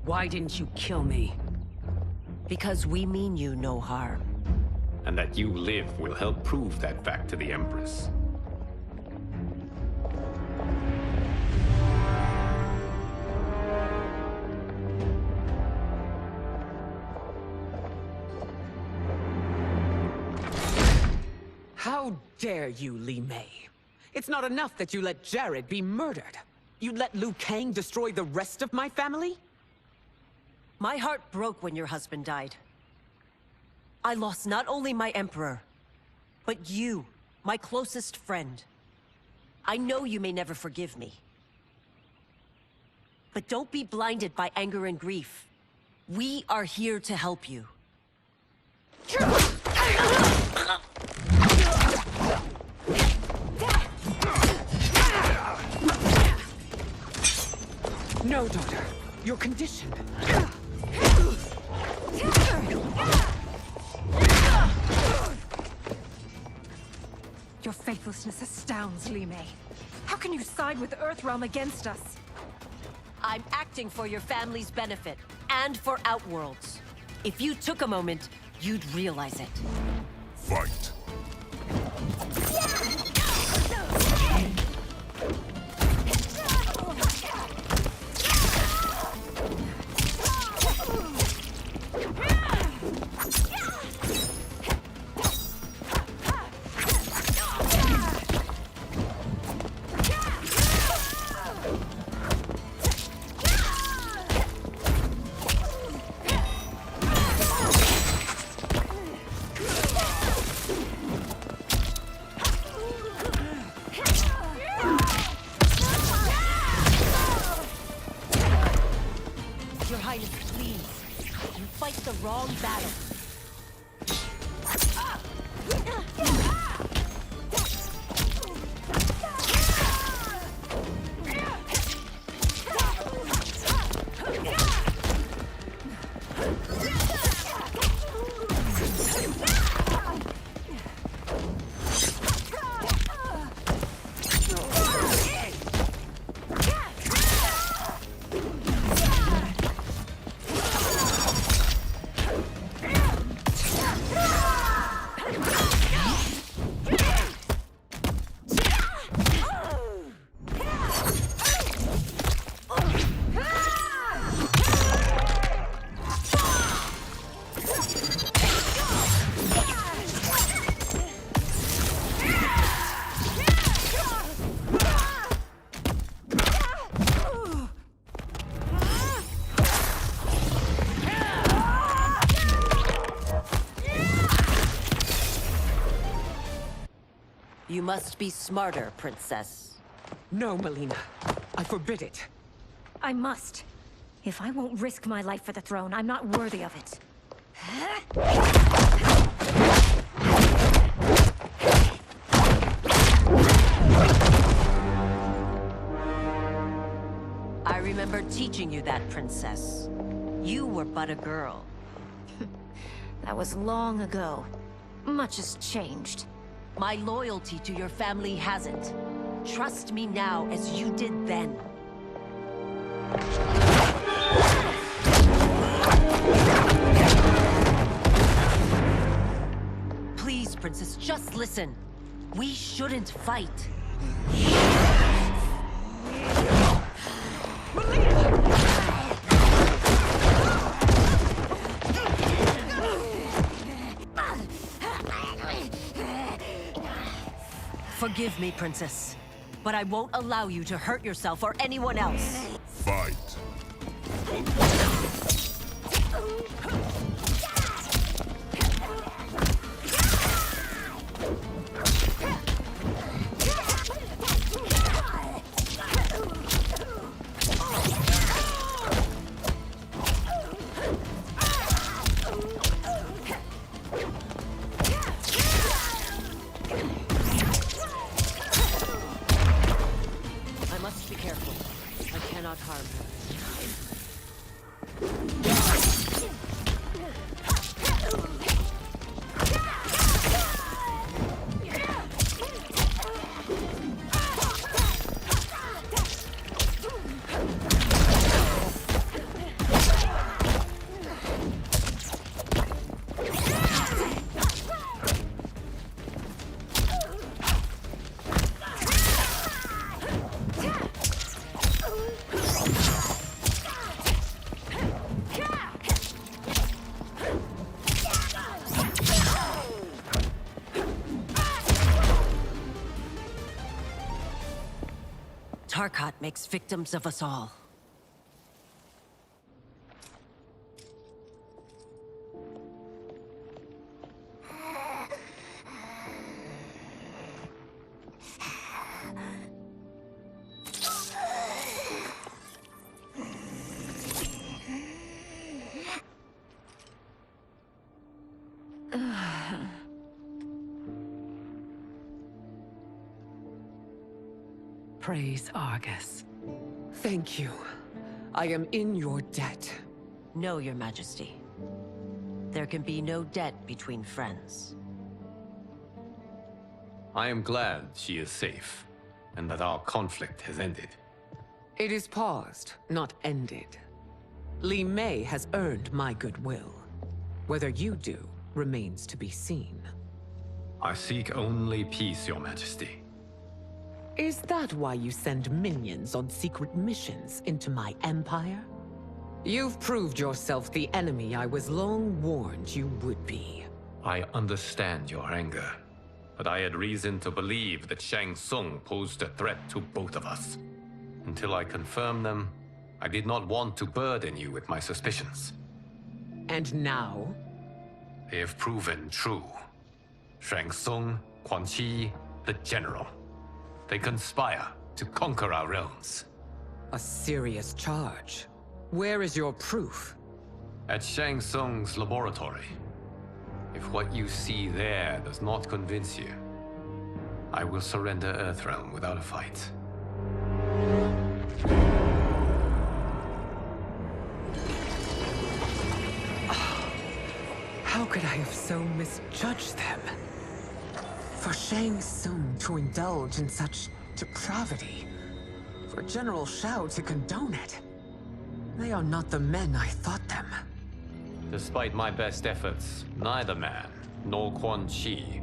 Why didn't you kill me? Because we mean you no harm. And that you live will help prove that fact to the Empress. How dare you, Li Mei? It's not enough that you let Jared be murdered. You'd let Liu Kang destroy the rest of my family? My heart broke when your husband died. I lost not only my Emperor, but you, my closest friend. I know you may never forgive me. But don't be blinded by anger and grief. We are here to help you. No, daughter. You're conditioned. Your faithlessness astounds, Li Mei. How can you side with Earthrealm against us? I'm acting for your family's benefit, and for Outworld's. If you took a moment, you'd realize it. Fight. Your Highness, please. You fight the wrong battle. You must be smarter, Princess. No, Melina. I forbid it. I must. If I won't risk my life for the throne, I'm not worthy of it. I remember teaching you that, Princess. You were but a girl. That was long ago. Much has changed. My loyalty to your family hasn't. Trust me now as you did then. Please, Princess, just listen. We shouldn't fight. Forgive me, Princess, but I won't allow you to hurt yourself or anyone else. Fight. I must be careful. Tarkat makes victims of us all. Praise Argus. Thank you. I am in your debt. No, Your Majesty. There can be no debt between friends. I am glad she is safe, and that our conflict has ended. It is paused, not ended. Li Mei has earned my goodwill. Whether you do remains to be seen. I seek only peace, Your Majesty. Is that why you send minions on secret missions into my empire? You've proved yourself the enemy I was long warned you would be. I understand your anger, but I had reason to believe that Shang Tsung posed a threat to both of us. Until I confirmed them, I did not want to burden you with my suspicions. And now? They have proven true. Shang Tsung, Quan Chi, the General. They conspire to conquer our realms. A serious charge. Where is your proof? At Shang Tsung's laboratory. If what you see there does not convince you, I will surrender Earthrealm without a fight. How could I have so misjudged them? For Shang Tsung to indulge in such depravity, for General Shao to condone it, they are not the men I thought them. Despite my best efforts, neither man nor Quan Chi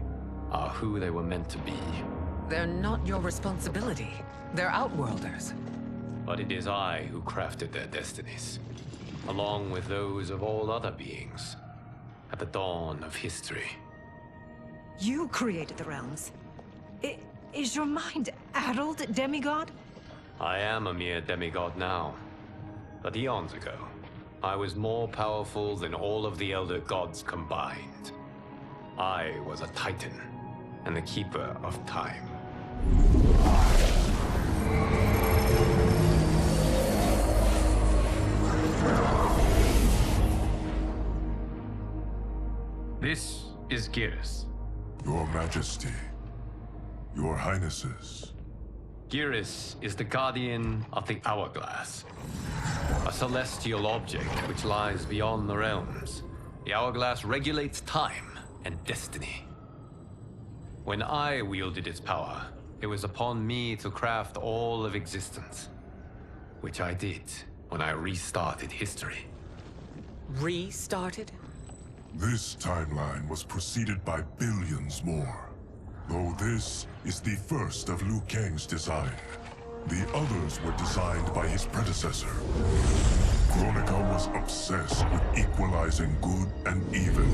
are who they were meant to be. They're not your responsibility. They're Outworlders. But it is I who crafted their destinies, along with those of all other beings, at the dawn of history. You created the realms. Is your mind addled, demigod? I am a mere demigod now. But eons ago, I was more powerful than all of the Elder Gods combined. I was a Titan, and the Keeper of Time. This is Geras. Your Majesty. Your Highnesses. Geras is the guardian of the Hourglass. A celestial object which lies beyond the realms. The Hourglass regulates time and destiny. When I wielded its power, it was upon me to craft all of existence. Which I did when I restarted history. Restarted? This timeline was preceded by billions more. Though this is the first of Liu Kang's design. The others were designed by his predecessor. Kronika was obsessed with equalizing good and evil.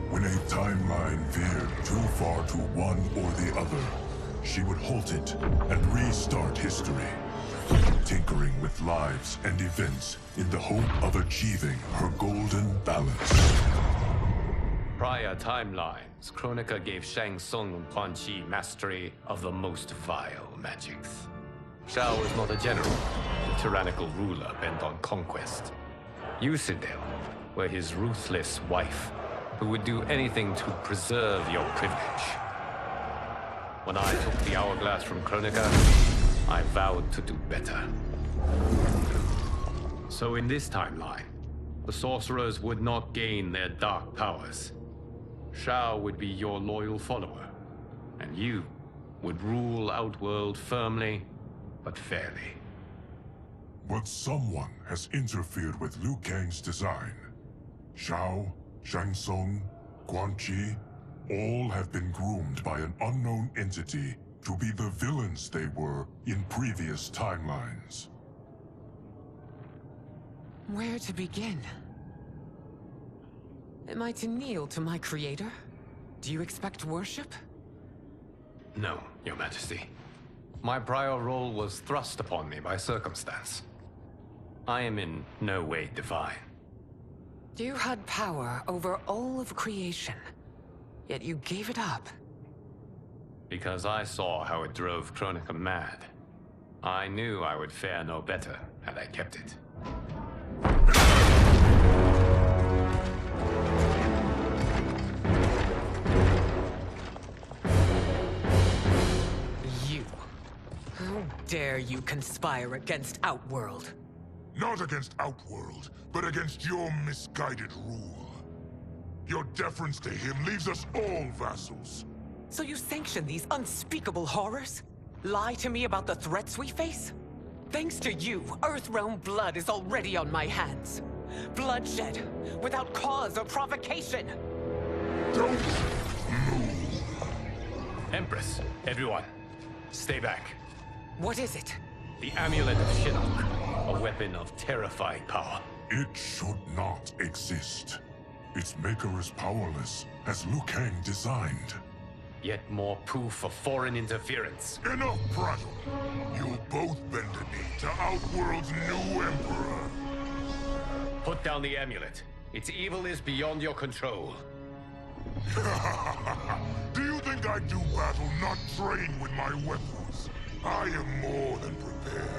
When a timeline veered too far to one or the other, she would halt it and restart history, tinkering with lives and events in the hope of achieving her golden balance. Prior timelines, Kronika gave Shang Tsung and Quan Chi mastery of the most vile magics. Shao was not a general, a tyrannical ruler bent on conquest. You, Sindel, were his ruthless wife, who would do anything to preserve your privilege. When I took the Hourglass from Kronika, I vowed to do better. So in this timeline, the sorcerers would not gain their dark powers. Shao would be your loyal follower, and you would rule Outworld firmly, but fairly. But someone has interfered with Liu Kang's design. Shao, Shang Tsung, Quan Chi, all have been groomed by an unknown entity to be the villains they were in previous timelines. Where to begin? Am I to kneel to my creator? Do you expect worship? No, Your Majesty. My prior role was thrust upon me by circumstance. I am in no way divine. You had power over all of creation, yet you gave it up. Because I saw how it drove Kronika mad. I knew I would fare no better had I kept it. You. How dare you conspire against Outworld? Not against Outworld, but against your misguided rule. Your deference to him leaves us all vassals. So you sanction these unspeakable horrors? Lie to me about the threats we face? Thanks to you, Earthrealm blood is already on my hands. Bloodshed, without cause or provocation. Don't Empress, everyone, stay back. What is it? The Amulet of Shinnok, a weapon of terrifying power. It should not exist. Its maker is powerless, as Liu Kang designed. Yet more proof of foreign interference. Enough prattle! You'll both bend a knee to Outworld's new emperor. Put down the amulet. Its evil is beyond your control. Do you think I do battle not trained with my weapons? I am more than prepared.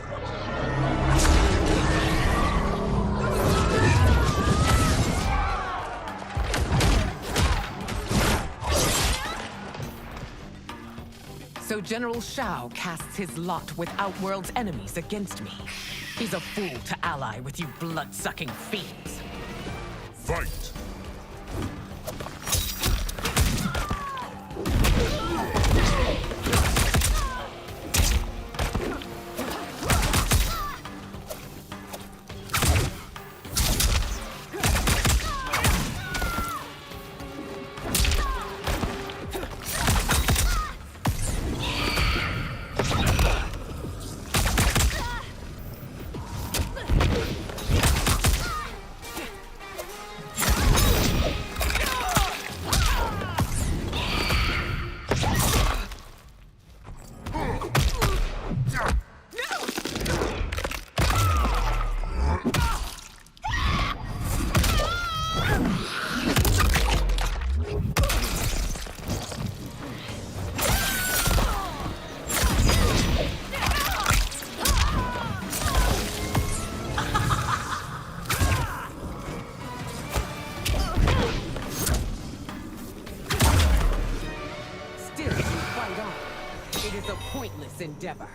So General Shao casts his lot with Outworld's enemies against me. He's a fool to ally with you blood-sucking fiends. Fight! Endeavor.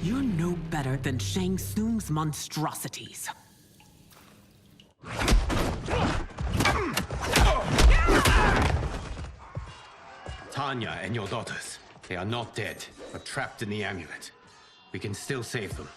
You're no better than Shang Tsung's monstrosities. Tanya and your daughters, they are not dead, but trapped in the amulet. We can still save them.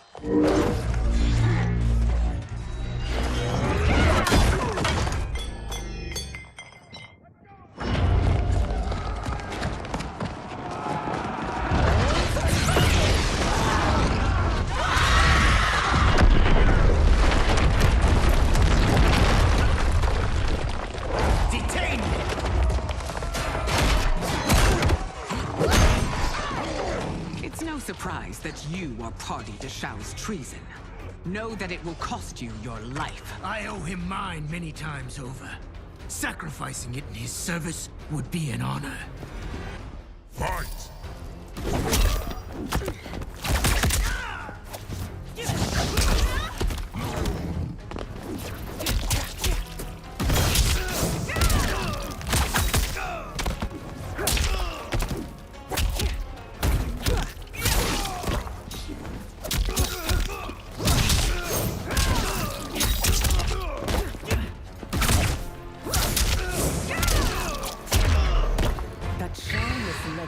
Surprised that you are party to Shao's treason. Know that it will cost you your life. I owe him mine many times over. Sacrificing it in his service would be an honor. Fight!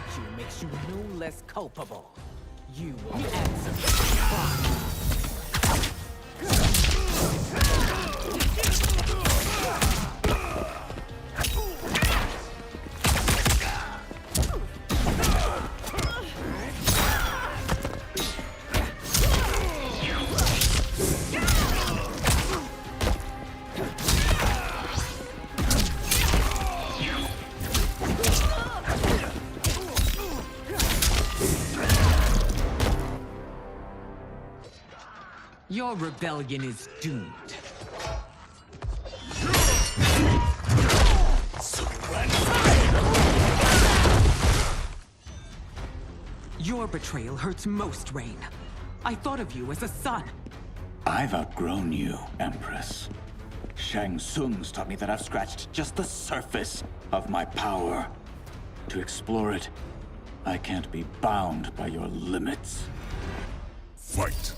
virtue makes you no less culpable. You will answer for your crime. Your rebellion is doomed. Your betrayal hurts most, Rain. I thought of you as a son. I've outgrown you, Empress. Shang Tsung's taught me that I've scratched just the surface of my power. To explore it, I can't be bound by your limits. Fight!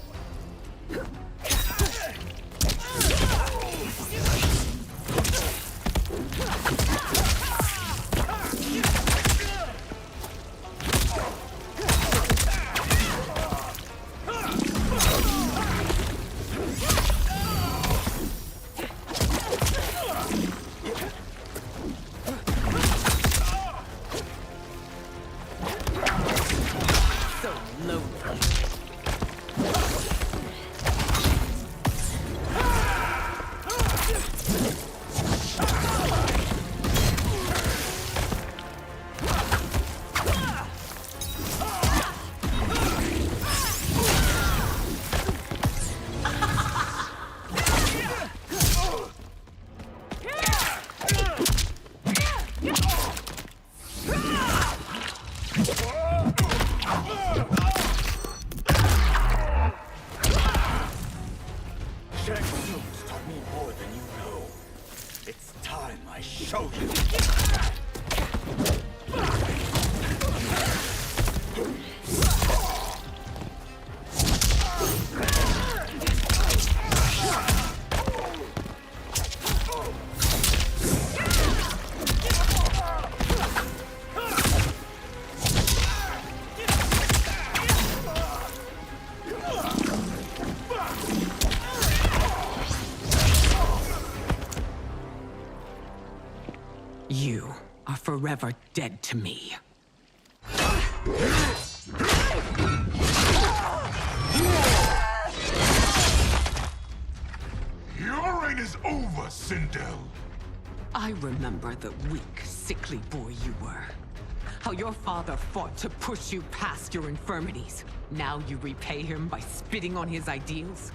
So lonely. Shang Tsung's taught me more than you know. It's time I show you. You are forever dead to me. Your reign is over, Sindel. I remember the weak, sickly boy you were. How your father fought to push you past your infirmities. Now you repay him by spitting on his ideals?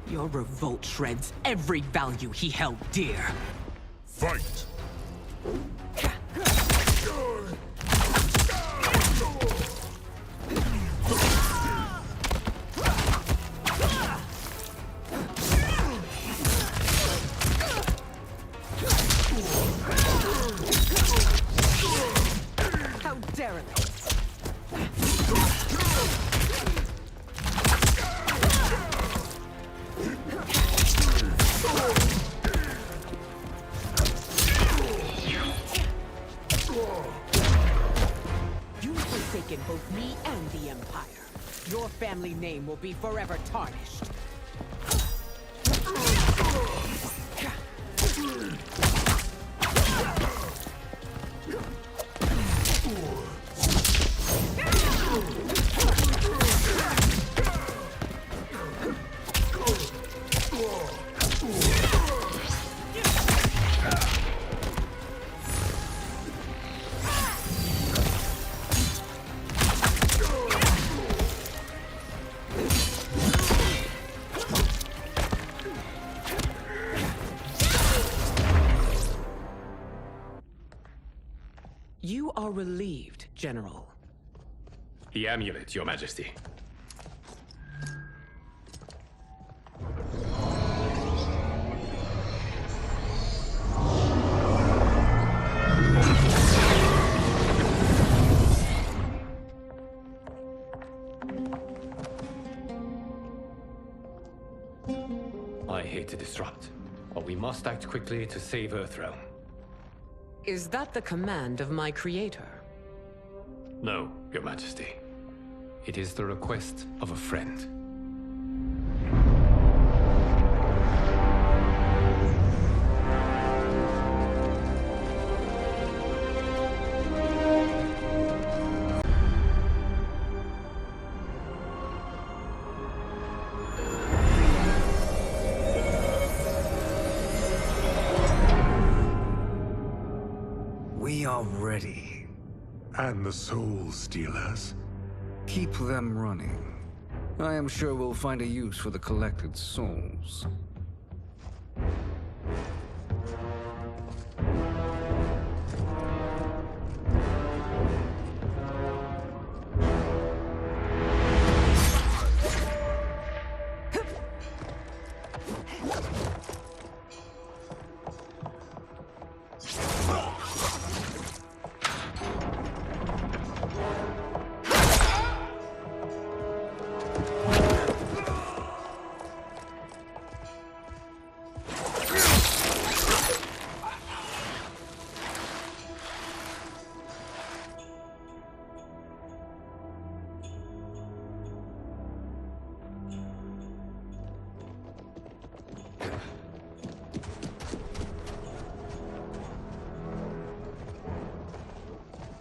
Your revolt shreds every value he held dear. Fight! How dare they? You've forsaken both me and the Empire. Your family name will be forever tarnished. You are relieved, General. The amulet, Your Majesty. I hate to disrupt, but we must act quickly to save Earthrealm. Is that the command of my creator? No, Your Majesty. It is the request of a friend. We are ready. And the Soul Stealers? Keep them running. I am sure we'll find a use for the collected souls.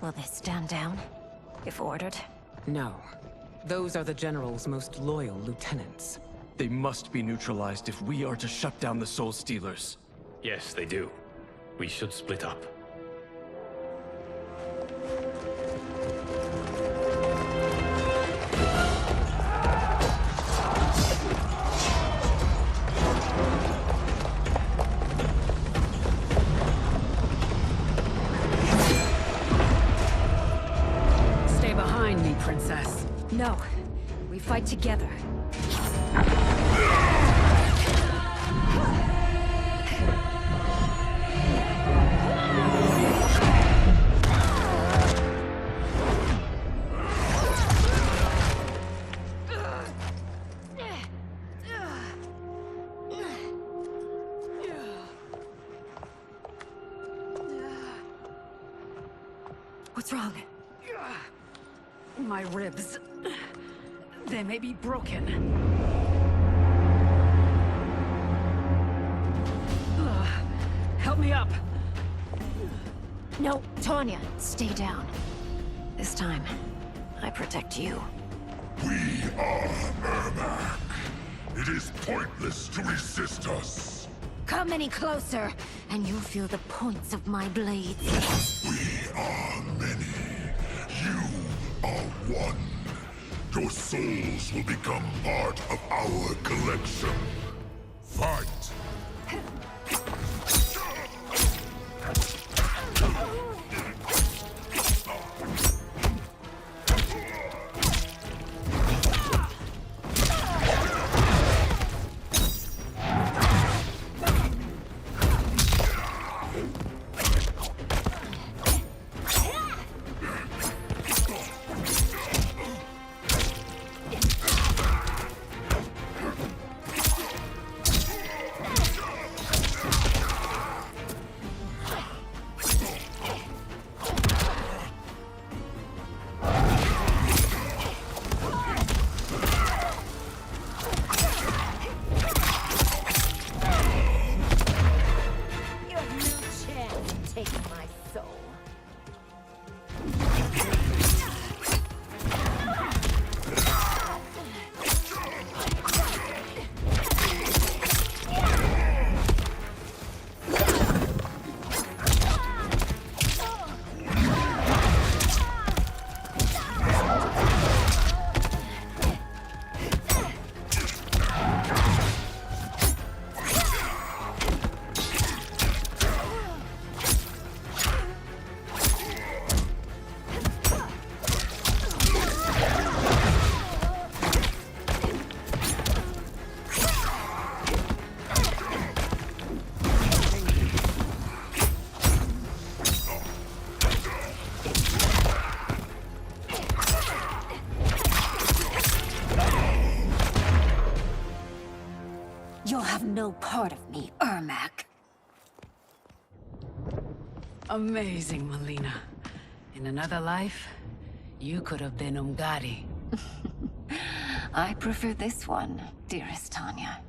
Will they stand down, if ordered? No. Those are the General's most loyal lieutenants. They must be neutralized if we are to shut down the Soul Stealers. Yes, they do. We should split up. Stay behind me, Princess. No. We fight together. What's wrong? My ribs. They may be broken. Help me up. No, Tanya, stay down. This time, I protect you. We are Ermac. It is pointless to resist us. Come any closer, and you'll feel the points of my blades. We are many. You are one. Your souls will become part of our collection. Fight! You'll have no part of me, Ermac. Amazing, Melina. In another life, You could have been Umgadi. I prefer this one, dearest Tanya.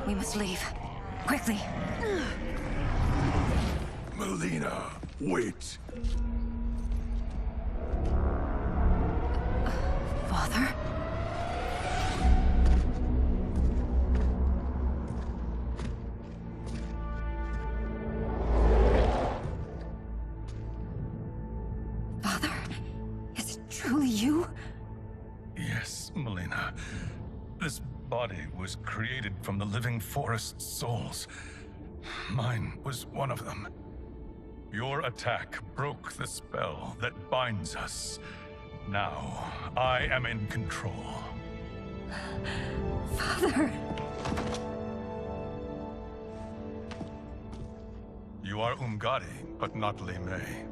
We must leave. Quickly. Melina, wait. Father? Father? Is it truly you? Yes, Melina. This body was created from the living forest's souls. Mine was one of them. Your attack broke the spell that binds us. Now, I am in control. Father! You are Umgadi, but not Li Mei.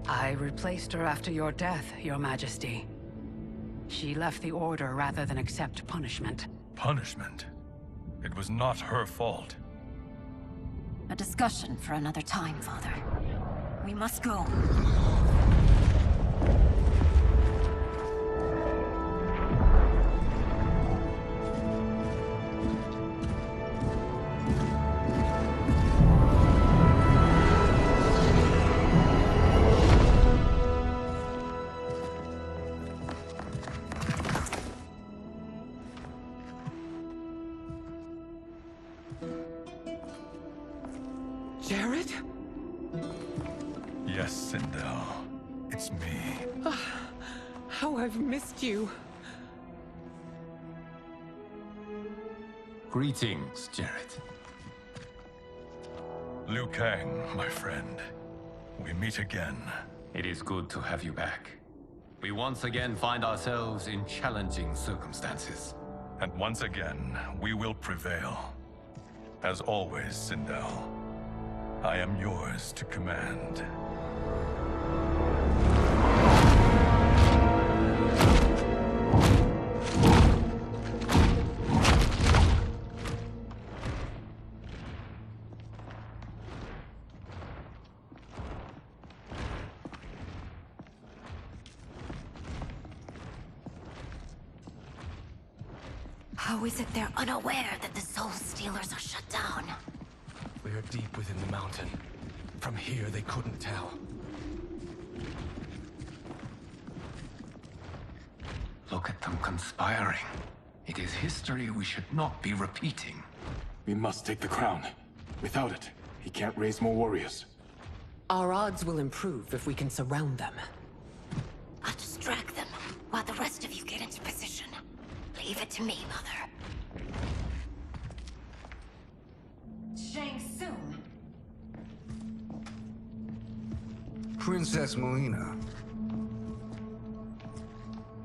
I replaced her after your death, Your Majesty. She left the Order rather than accept punishment. Punishment? It was not her fault. A discussion for another time, Father. We must go. Jared? Yes, Sindel. It's me. How I've missed you. Greetings, Jared. Liu Kang, my friend. We meet again. It is good to have you back. We once again find ourselves in challenging circumstances. And once again, we will prevail. As always, Sindel, I am yours to command. How is it they're unaware that the Soul Stealers are shut down? We are deep within the mountain. From here, they couldn't tell. Look at them conspiring. It is history we should not be repeating. We must take the crown. Without it, he can't raise more warriors. Our odds will improve if we can surround them. I'll distract them while the rest of you get into position. Leave it to me, Mother. Shang Tsung. Princess Melina.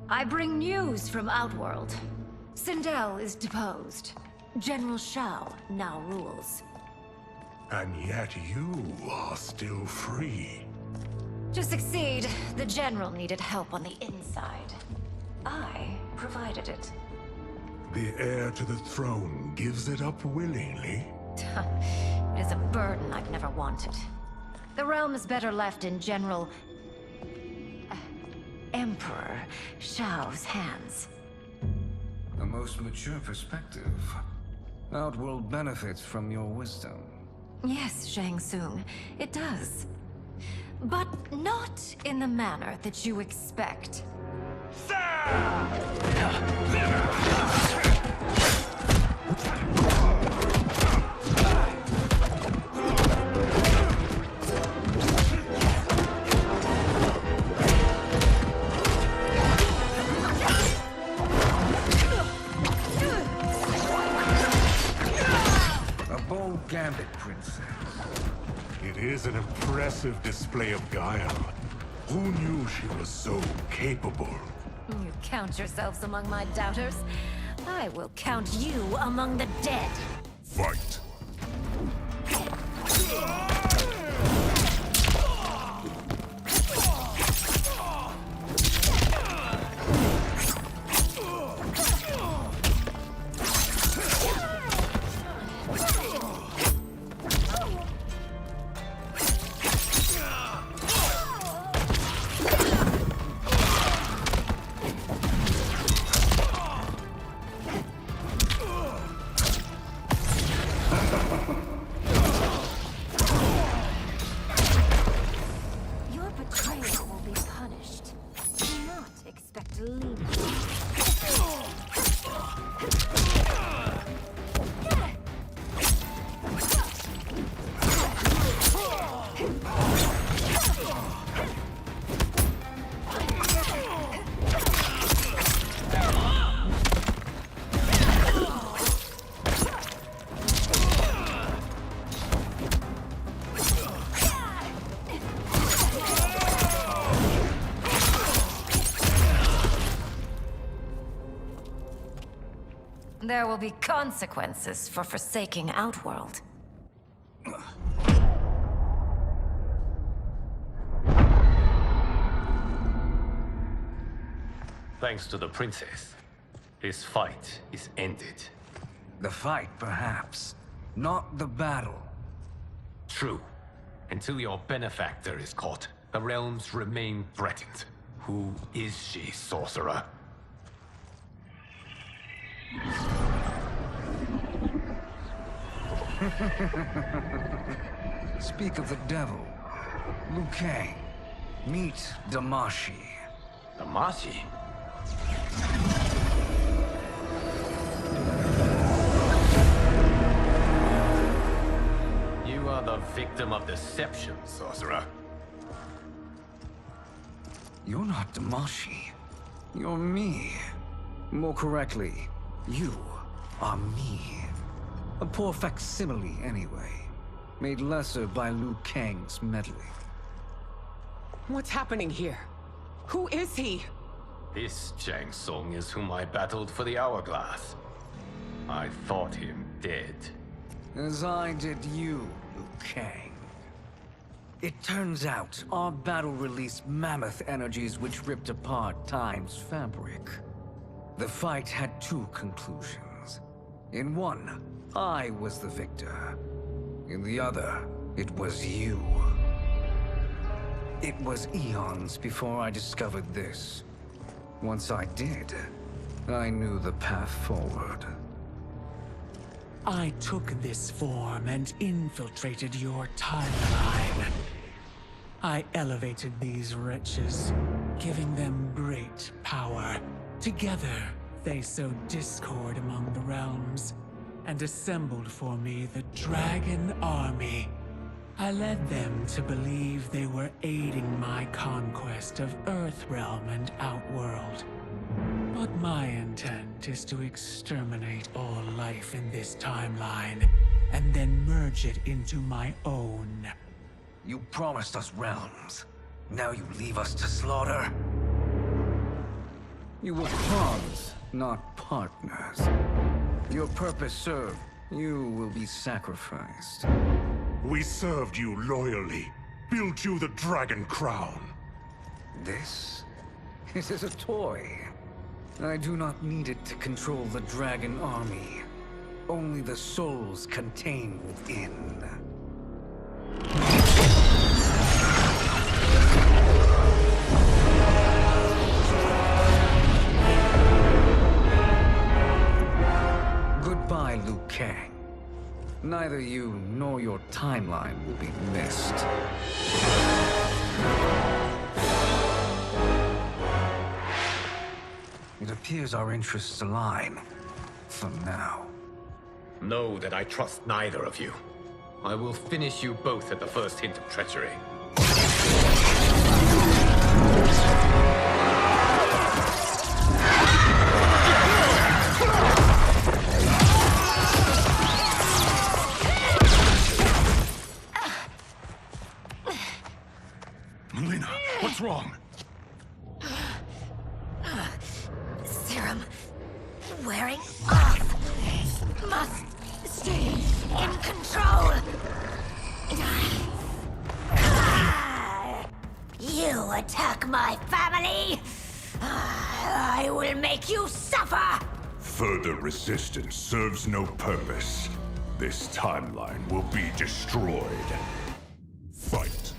I bring news from Outworld. Sindel is deposed. General Shao now rules. And yet you are still free. To succeed, the General needed help on the inside. I provided it. The heir to the throne gives it up willingly. It is a burden I've never wanted. The realm is better left in General... Emperor Shao's hands. A most mature perspective. Outworld benefits from your wisdom. Yes, Shang Tsung, it does. But not in the manner that you expect. A bold gambit, Princess. It is an impressive display of guile. Who knew she was so capable? You count yourselves among my doubters. I will count you among the dead. Fight! there will be consequences for forsaking Outworld. Thanks to the princess, this fight is ended. The fight, perhaps. Not the battle. True. Until your benefactor is caught, the realms remain threatened. Who is she, sorcerer? Speak of the devil. Liu Kang. Meet Damashi. Damashi? You are the victim of deception, sorcerer. You're not Damashi. You're me. More correctly, you are me. A poor facsimile, anyway. Made lesser by Liu Kang's meddling. What's happening here? Who is he? This Shang Tsung is whom I battled for the Hourglass. I thought him dead. As I did you, Liu Kang. It turns out our battle released mammoth energies which ripped apart time's fabric. The fight had two conclusions. In one, I was the victor. In the other, it was you. It was eons before I discovered this. Once I did, I knew the path forward. I took this form and infiltrated your timeline. I elevated these wretches, giving them great power. Together, they sowed discord among the realms, and assembled for me the Dragon Army. I led them to believe they were aiding my conquest of Earthrealm and Outworld. But my intent is to exterminate all life in this timeline, and then merge it into my own. You promised us realms. Now you leave us to slaughter? You were pawns, not partners. Your purpose served. You will be sacrificed. We served you loyally. Built you the Dragon Crown. This? It is a toy. I do not need it to control the Dragon Army. Only the souls contained within. Goodbye, Liu Kang. Neither you nor your timeline will be missed. It appears our interests align. For now. Know that I trust neither of you. I will finish you both at the first hint of treachery. Melina, what's wrong? Serum wearing off. Must stay in control. You attack my family. I will make you suffer. Further resistance serves no purpose. This timeline will be destroyed. Fight.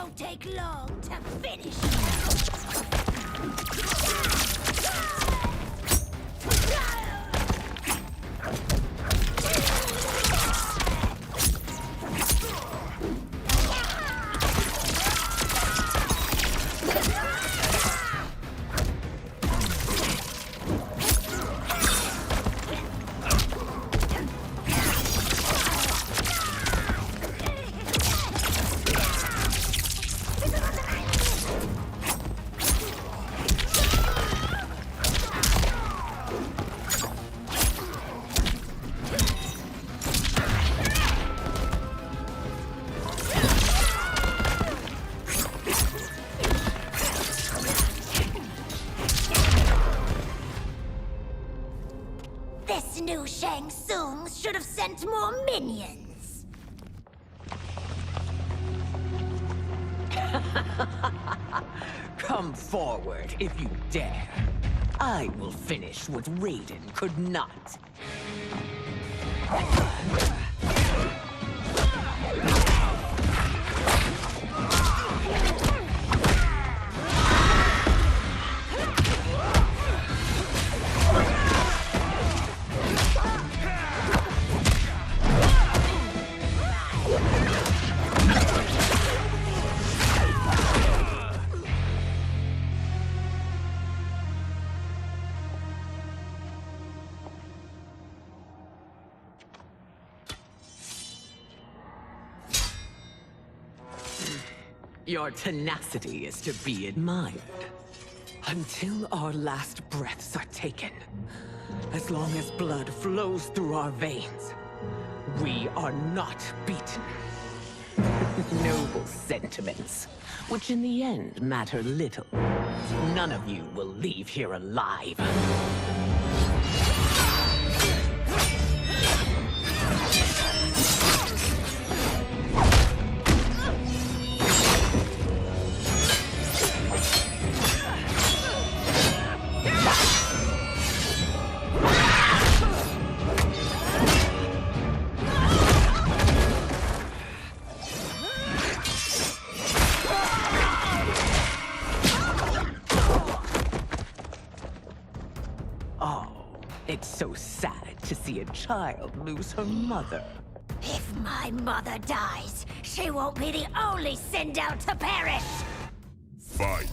won't take long to finish This new Shang Tsung should have sent more minions. Come forward if you dare. I will finish what Raiden could not. Your tenacity is to be admired. Until our last breaths are taken, as long as blood flows through our veins, we are not beaten. Noble sentiments, which in the end matter little. None of you will leave here alive. It's so sad to see a child lose her mother. If my mother dies, she won't be the only send out to perish! Fight.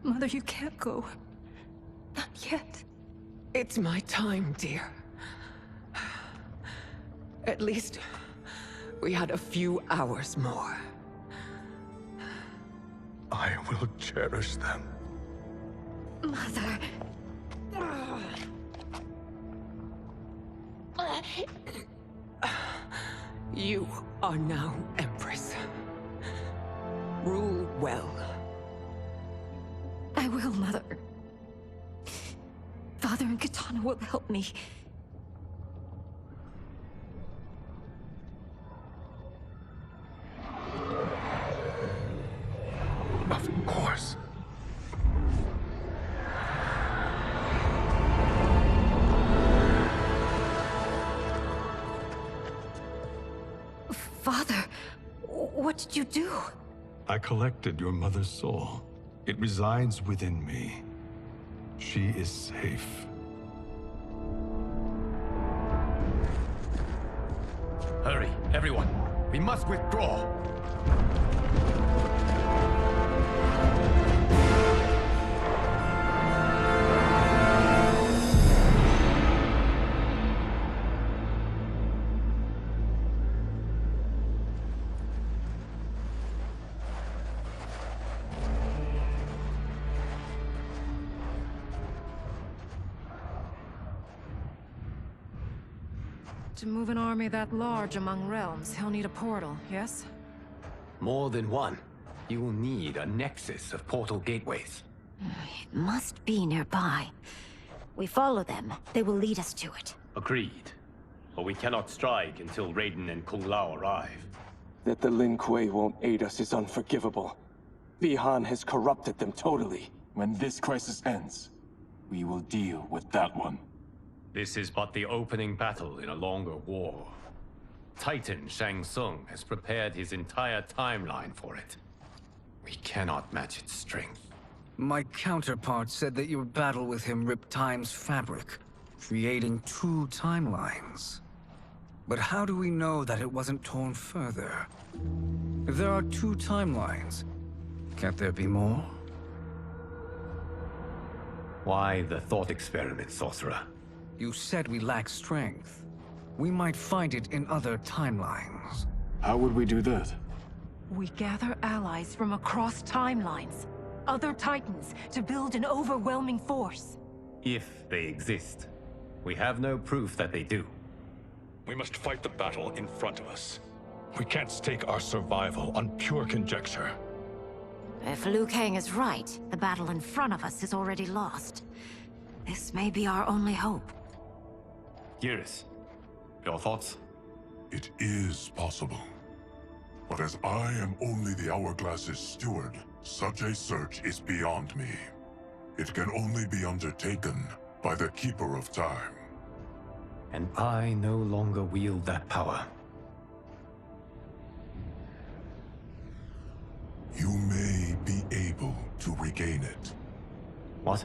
Mother, you can't go. Not yet. It's my time, dear. At least, we had a few hours more. I will cherish them. Mother... You are now Empress. well. I will, Mother. Father and Katana will help me. Of course. Father, what did you do? I collected your mother's soul. It resides within me. She is safe. Hurry, everyone. We must withdraw. To move an army that large among realms, he'll need a portal, yes? More than one. You will need a nexus of portal gateways. It must be nearby. We follow them, they will lead us to it. Agreed. But we cannot strike until Raiden and Kung Lao arrive. That the Lin Kuei won't aid us is unforgivable. Bi-Han has corrupted them totally. When this crisis ends, we will deal with that one. This is but the opening battle in a longer war. Titan Shang Tsung has prepared his entire timeline for it. We cannot match its strength. My counterpart said that your battle with him ripped time's fabric, creating 2 timelines. But how do we know that it wasn't torn further? If there are 2 timelines, can't there be more? Why the thought experiment, Sorcerer? You said we lack strength. We might find it in other timelines. How would we do that? We gather allies from across timelines, other Titans, to build an overwhelming force. If they exist. We have no proof that they do. We must fight the battle in front of us. We can't stake our survival on pure conjecture. If Liu Kang is right, the battle in front of us is already lost. This may be our only hope. Geras, your thoughts? It is possible. But as I am only the Hourglass's steward, such a search is beyond me. It can only be undertaken by the Keeper of Time. And I no longer wield that power. You may be able to regain it. What?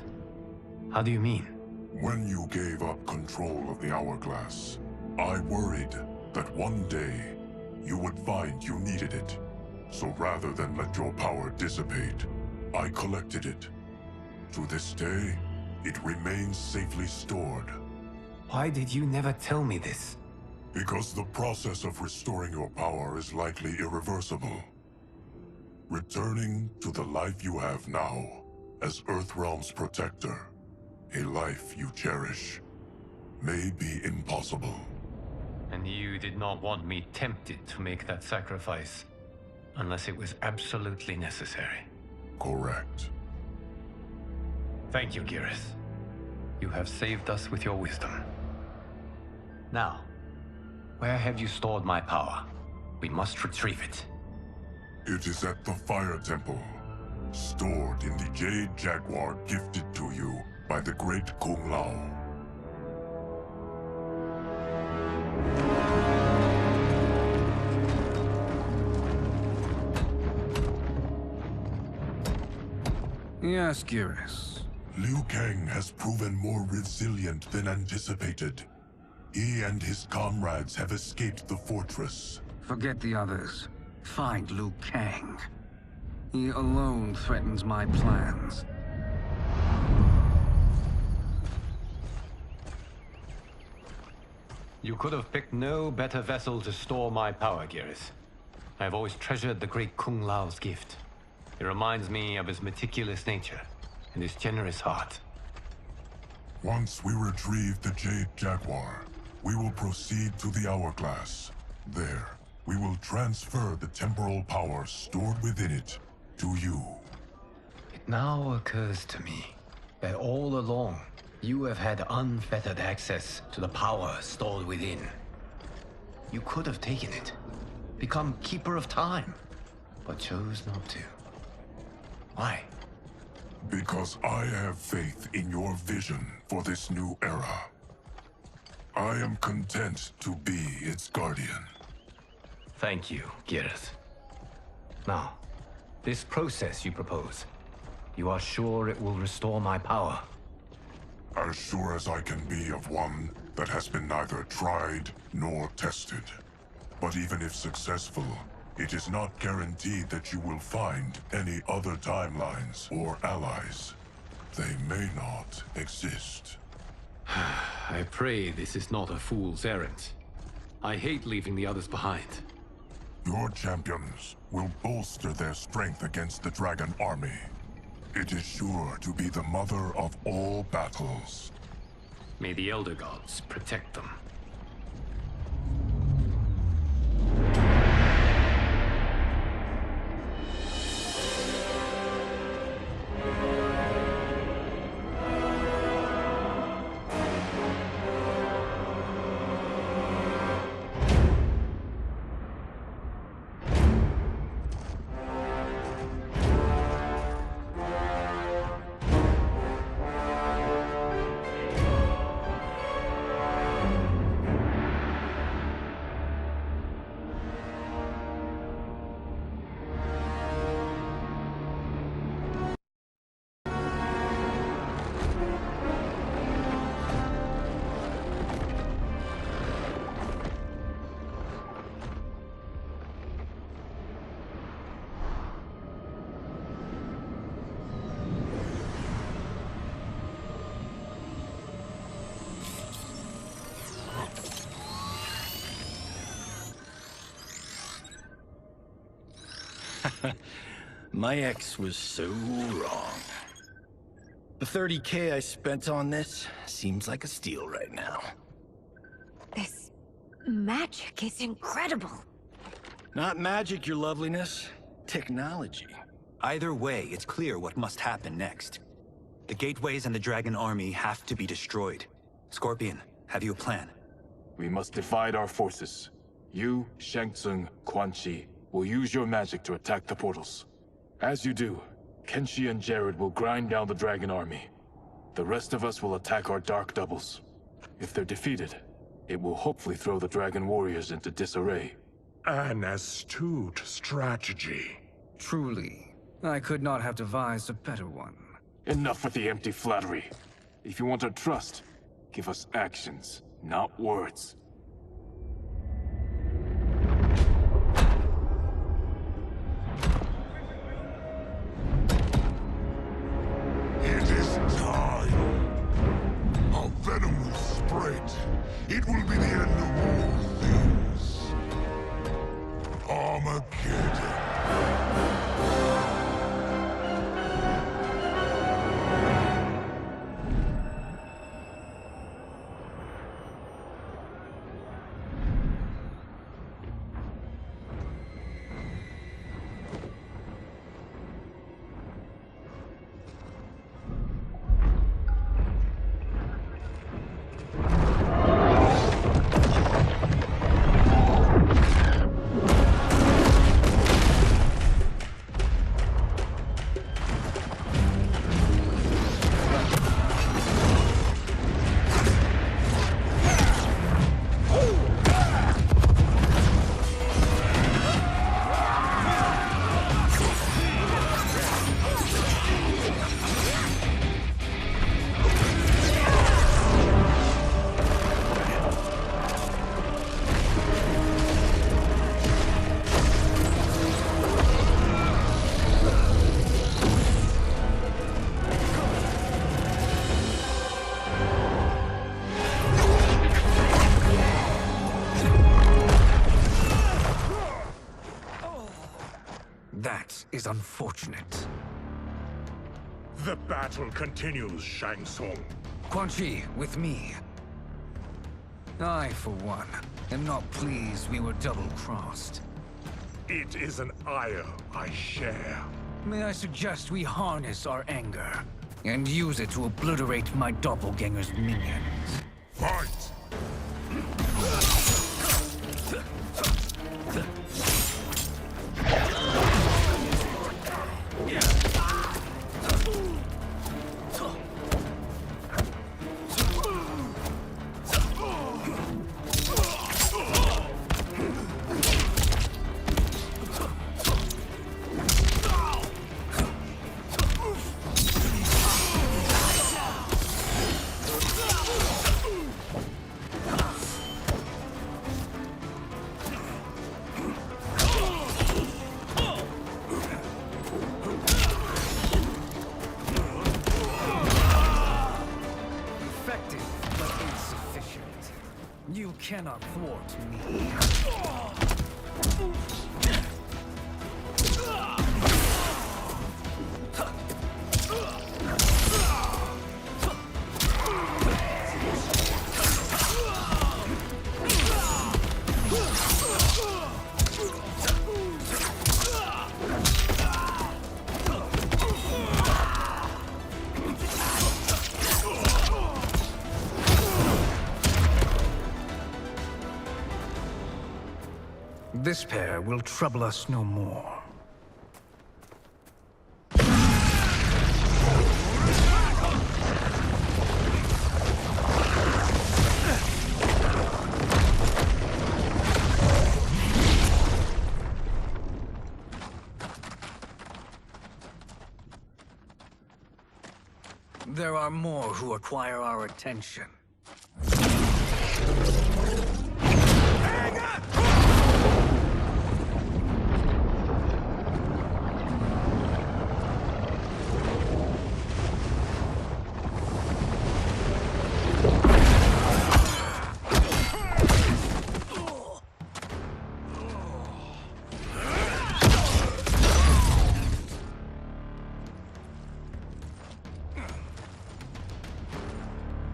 How do you mean? When you gave up control of the Hourglass, I worried that one day you would find you needed it. So rather than let your power dissipate, I collected it. To this day, it remains safely stored. Why did you never tell me this? Because the process of restoring your power is likely irreversible. Returning to the life you have now, as Earthrealm's protector, a life you cherish, may be impossible. And you did not want me tempted to make that sacrifice, unless it was absolutely necessary. Correct. Thank you, Geras. You have saved us with your wisdom. Now, where have you stored my power? We must retrieve it. It is at the Fire Temple, stored in the Jade Jaguar gifted to you by the great Kung Lao. Yes, Geras. Liu Kang has proven more resilient than anticipated. He and his comrades have escaped the fortress. Forget the others. Find Liu Kang. He alone threatens my plans. You could have picked no better vessel to store my power, Geras. I have always treasured the great Kung Lao's gift. It reminds me of his meticulous nature and his generous heart. Once we retrieve the Jade Jaguar, we will proceed to the Hourglass. There, we will transfer the temporal power stored within it to you. It now occurs to me that all along, you have had unfettered access to the power stored within. You could have taken it, become Keeper of Time, but chose not to. Why? Because I have faith in your vision for this new era. I am content to be its guardian. Thank you, Gareth. Now, this process you propose, you are sure it will restore my power? As sure as I can be of one that has been neither tried nor tested. But even if successful, it is not guaranteed that you will find any other timelines or allies. They may not exist. I pray this is not a fool's errand. I hate leaving the others behind. Your champions will bolster their strength against the Dragon Army. It is sure to be the mother of all battles. May the Elder Gods protect them. My ex was so wrong. The 30K I spent on this seems like a steal right now. This magic is incredible. Not magic, your loveliness. Technology. Either way, it's clear what must happen next. The gateways and the Dragon Army have to be destroyed. Scorpion, have you a plan? We must divide our forces. You, Shang Tsung, Quan Chi will use your magic to attack the portals. As you do, Kenshi and Jared will grind down the Dragon Army. The rest of us will attack our Dark Doubles. If they're defeated, it will hopefully throw the Dragon Warriors into disarray. An astute strategy. Truly, I could not have devised a better one. Enough with the empty flattery. If you want our trust, give us actions, not words. It is time. Our venom will spread. It will be the end of all things. Armageddon. That is unfortunate. The battle continues, Shang Tsung. Quan Chi, with me. I, for one, am not pleased we were double-crossed. It is an ire I share. May I suggest we harness our anger and use it to obliterate my doppelganger's minions? Fight! You cannot thwart me. This pair will trouble us no more. There are more who require our attention.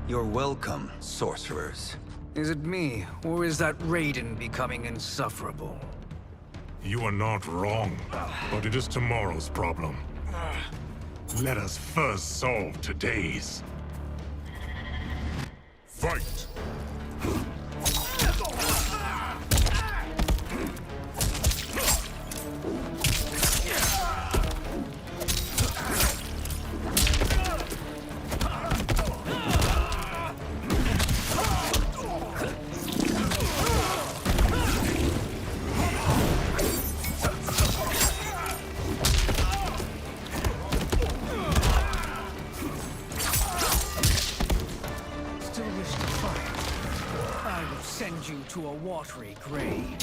You're welcome, sorcerers. Is it me, or is that Raiden becoming insufferable? You are not wrong, but it is tomorrow's problem. Let us first solve today's. Fight! Send you to a watery grave.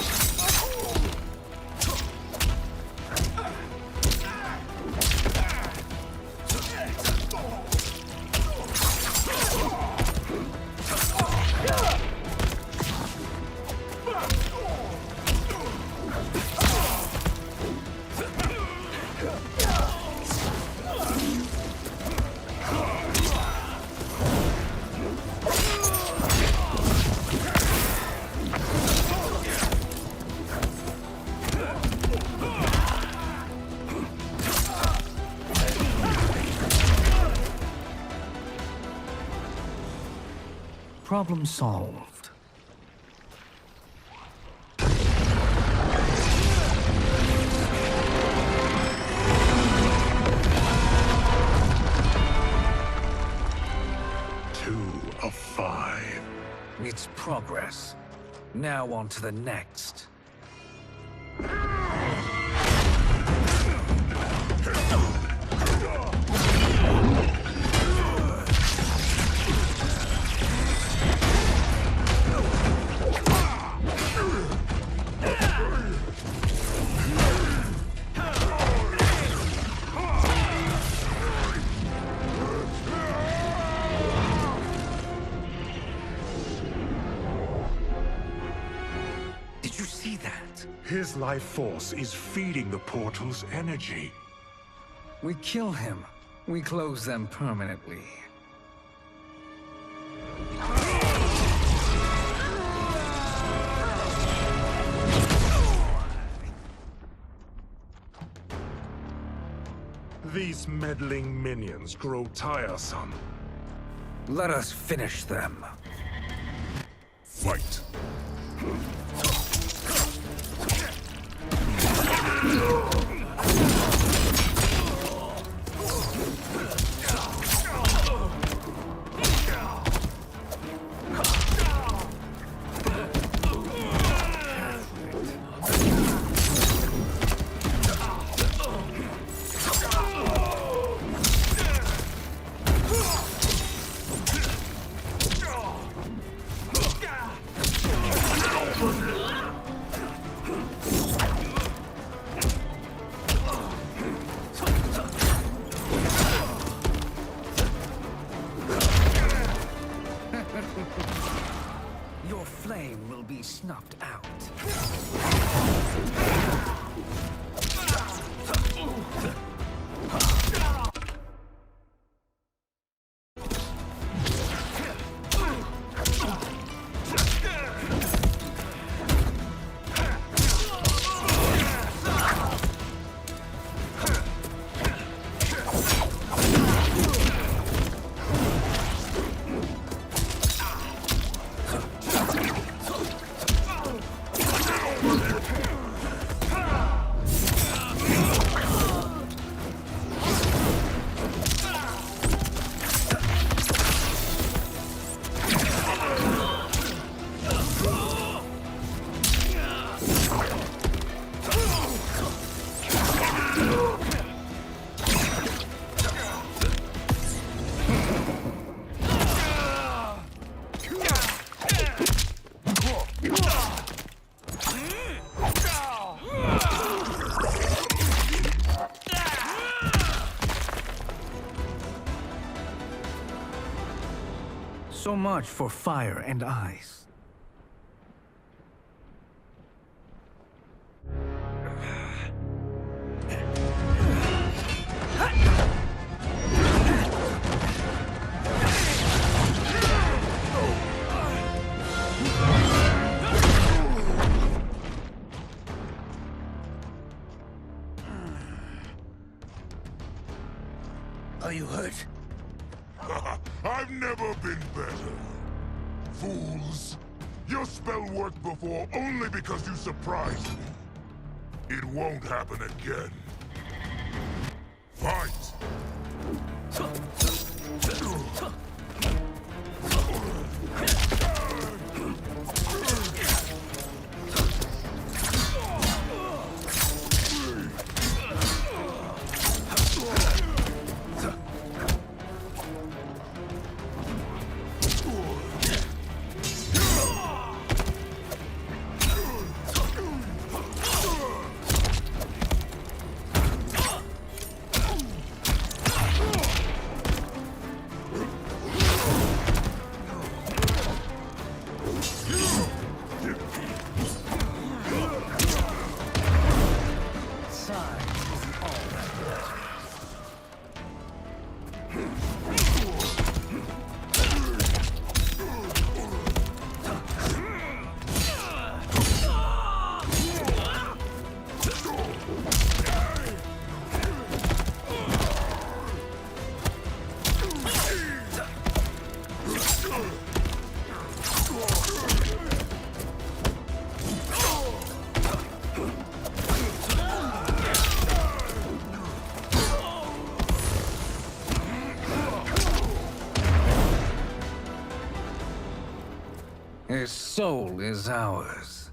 Problem solved. Two of 5. It's progress. Now on to the next. Did you see that? His life force is feeding the portal's energy. We kill him. We close them permanently. these meddling minions grow tiresome. Let us finish them. Fight! Your flame will be snuffed out. So much for fire and ice. Are you hurt? I've never been better. Fools! Your spell worked before only because you surprised me. It won't happen again. Fight! His soul is ours.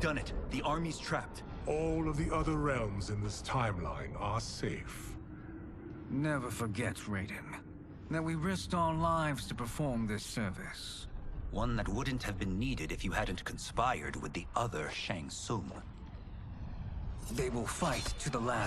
Done it. The army's trapped. All of the other realms in this timeline are safe. Never forget, Raiden, that we risked our lives to perform this service. One that wouldn't have been needed if you hadn't conspired with the other Shang Tsung. They will fight to the last.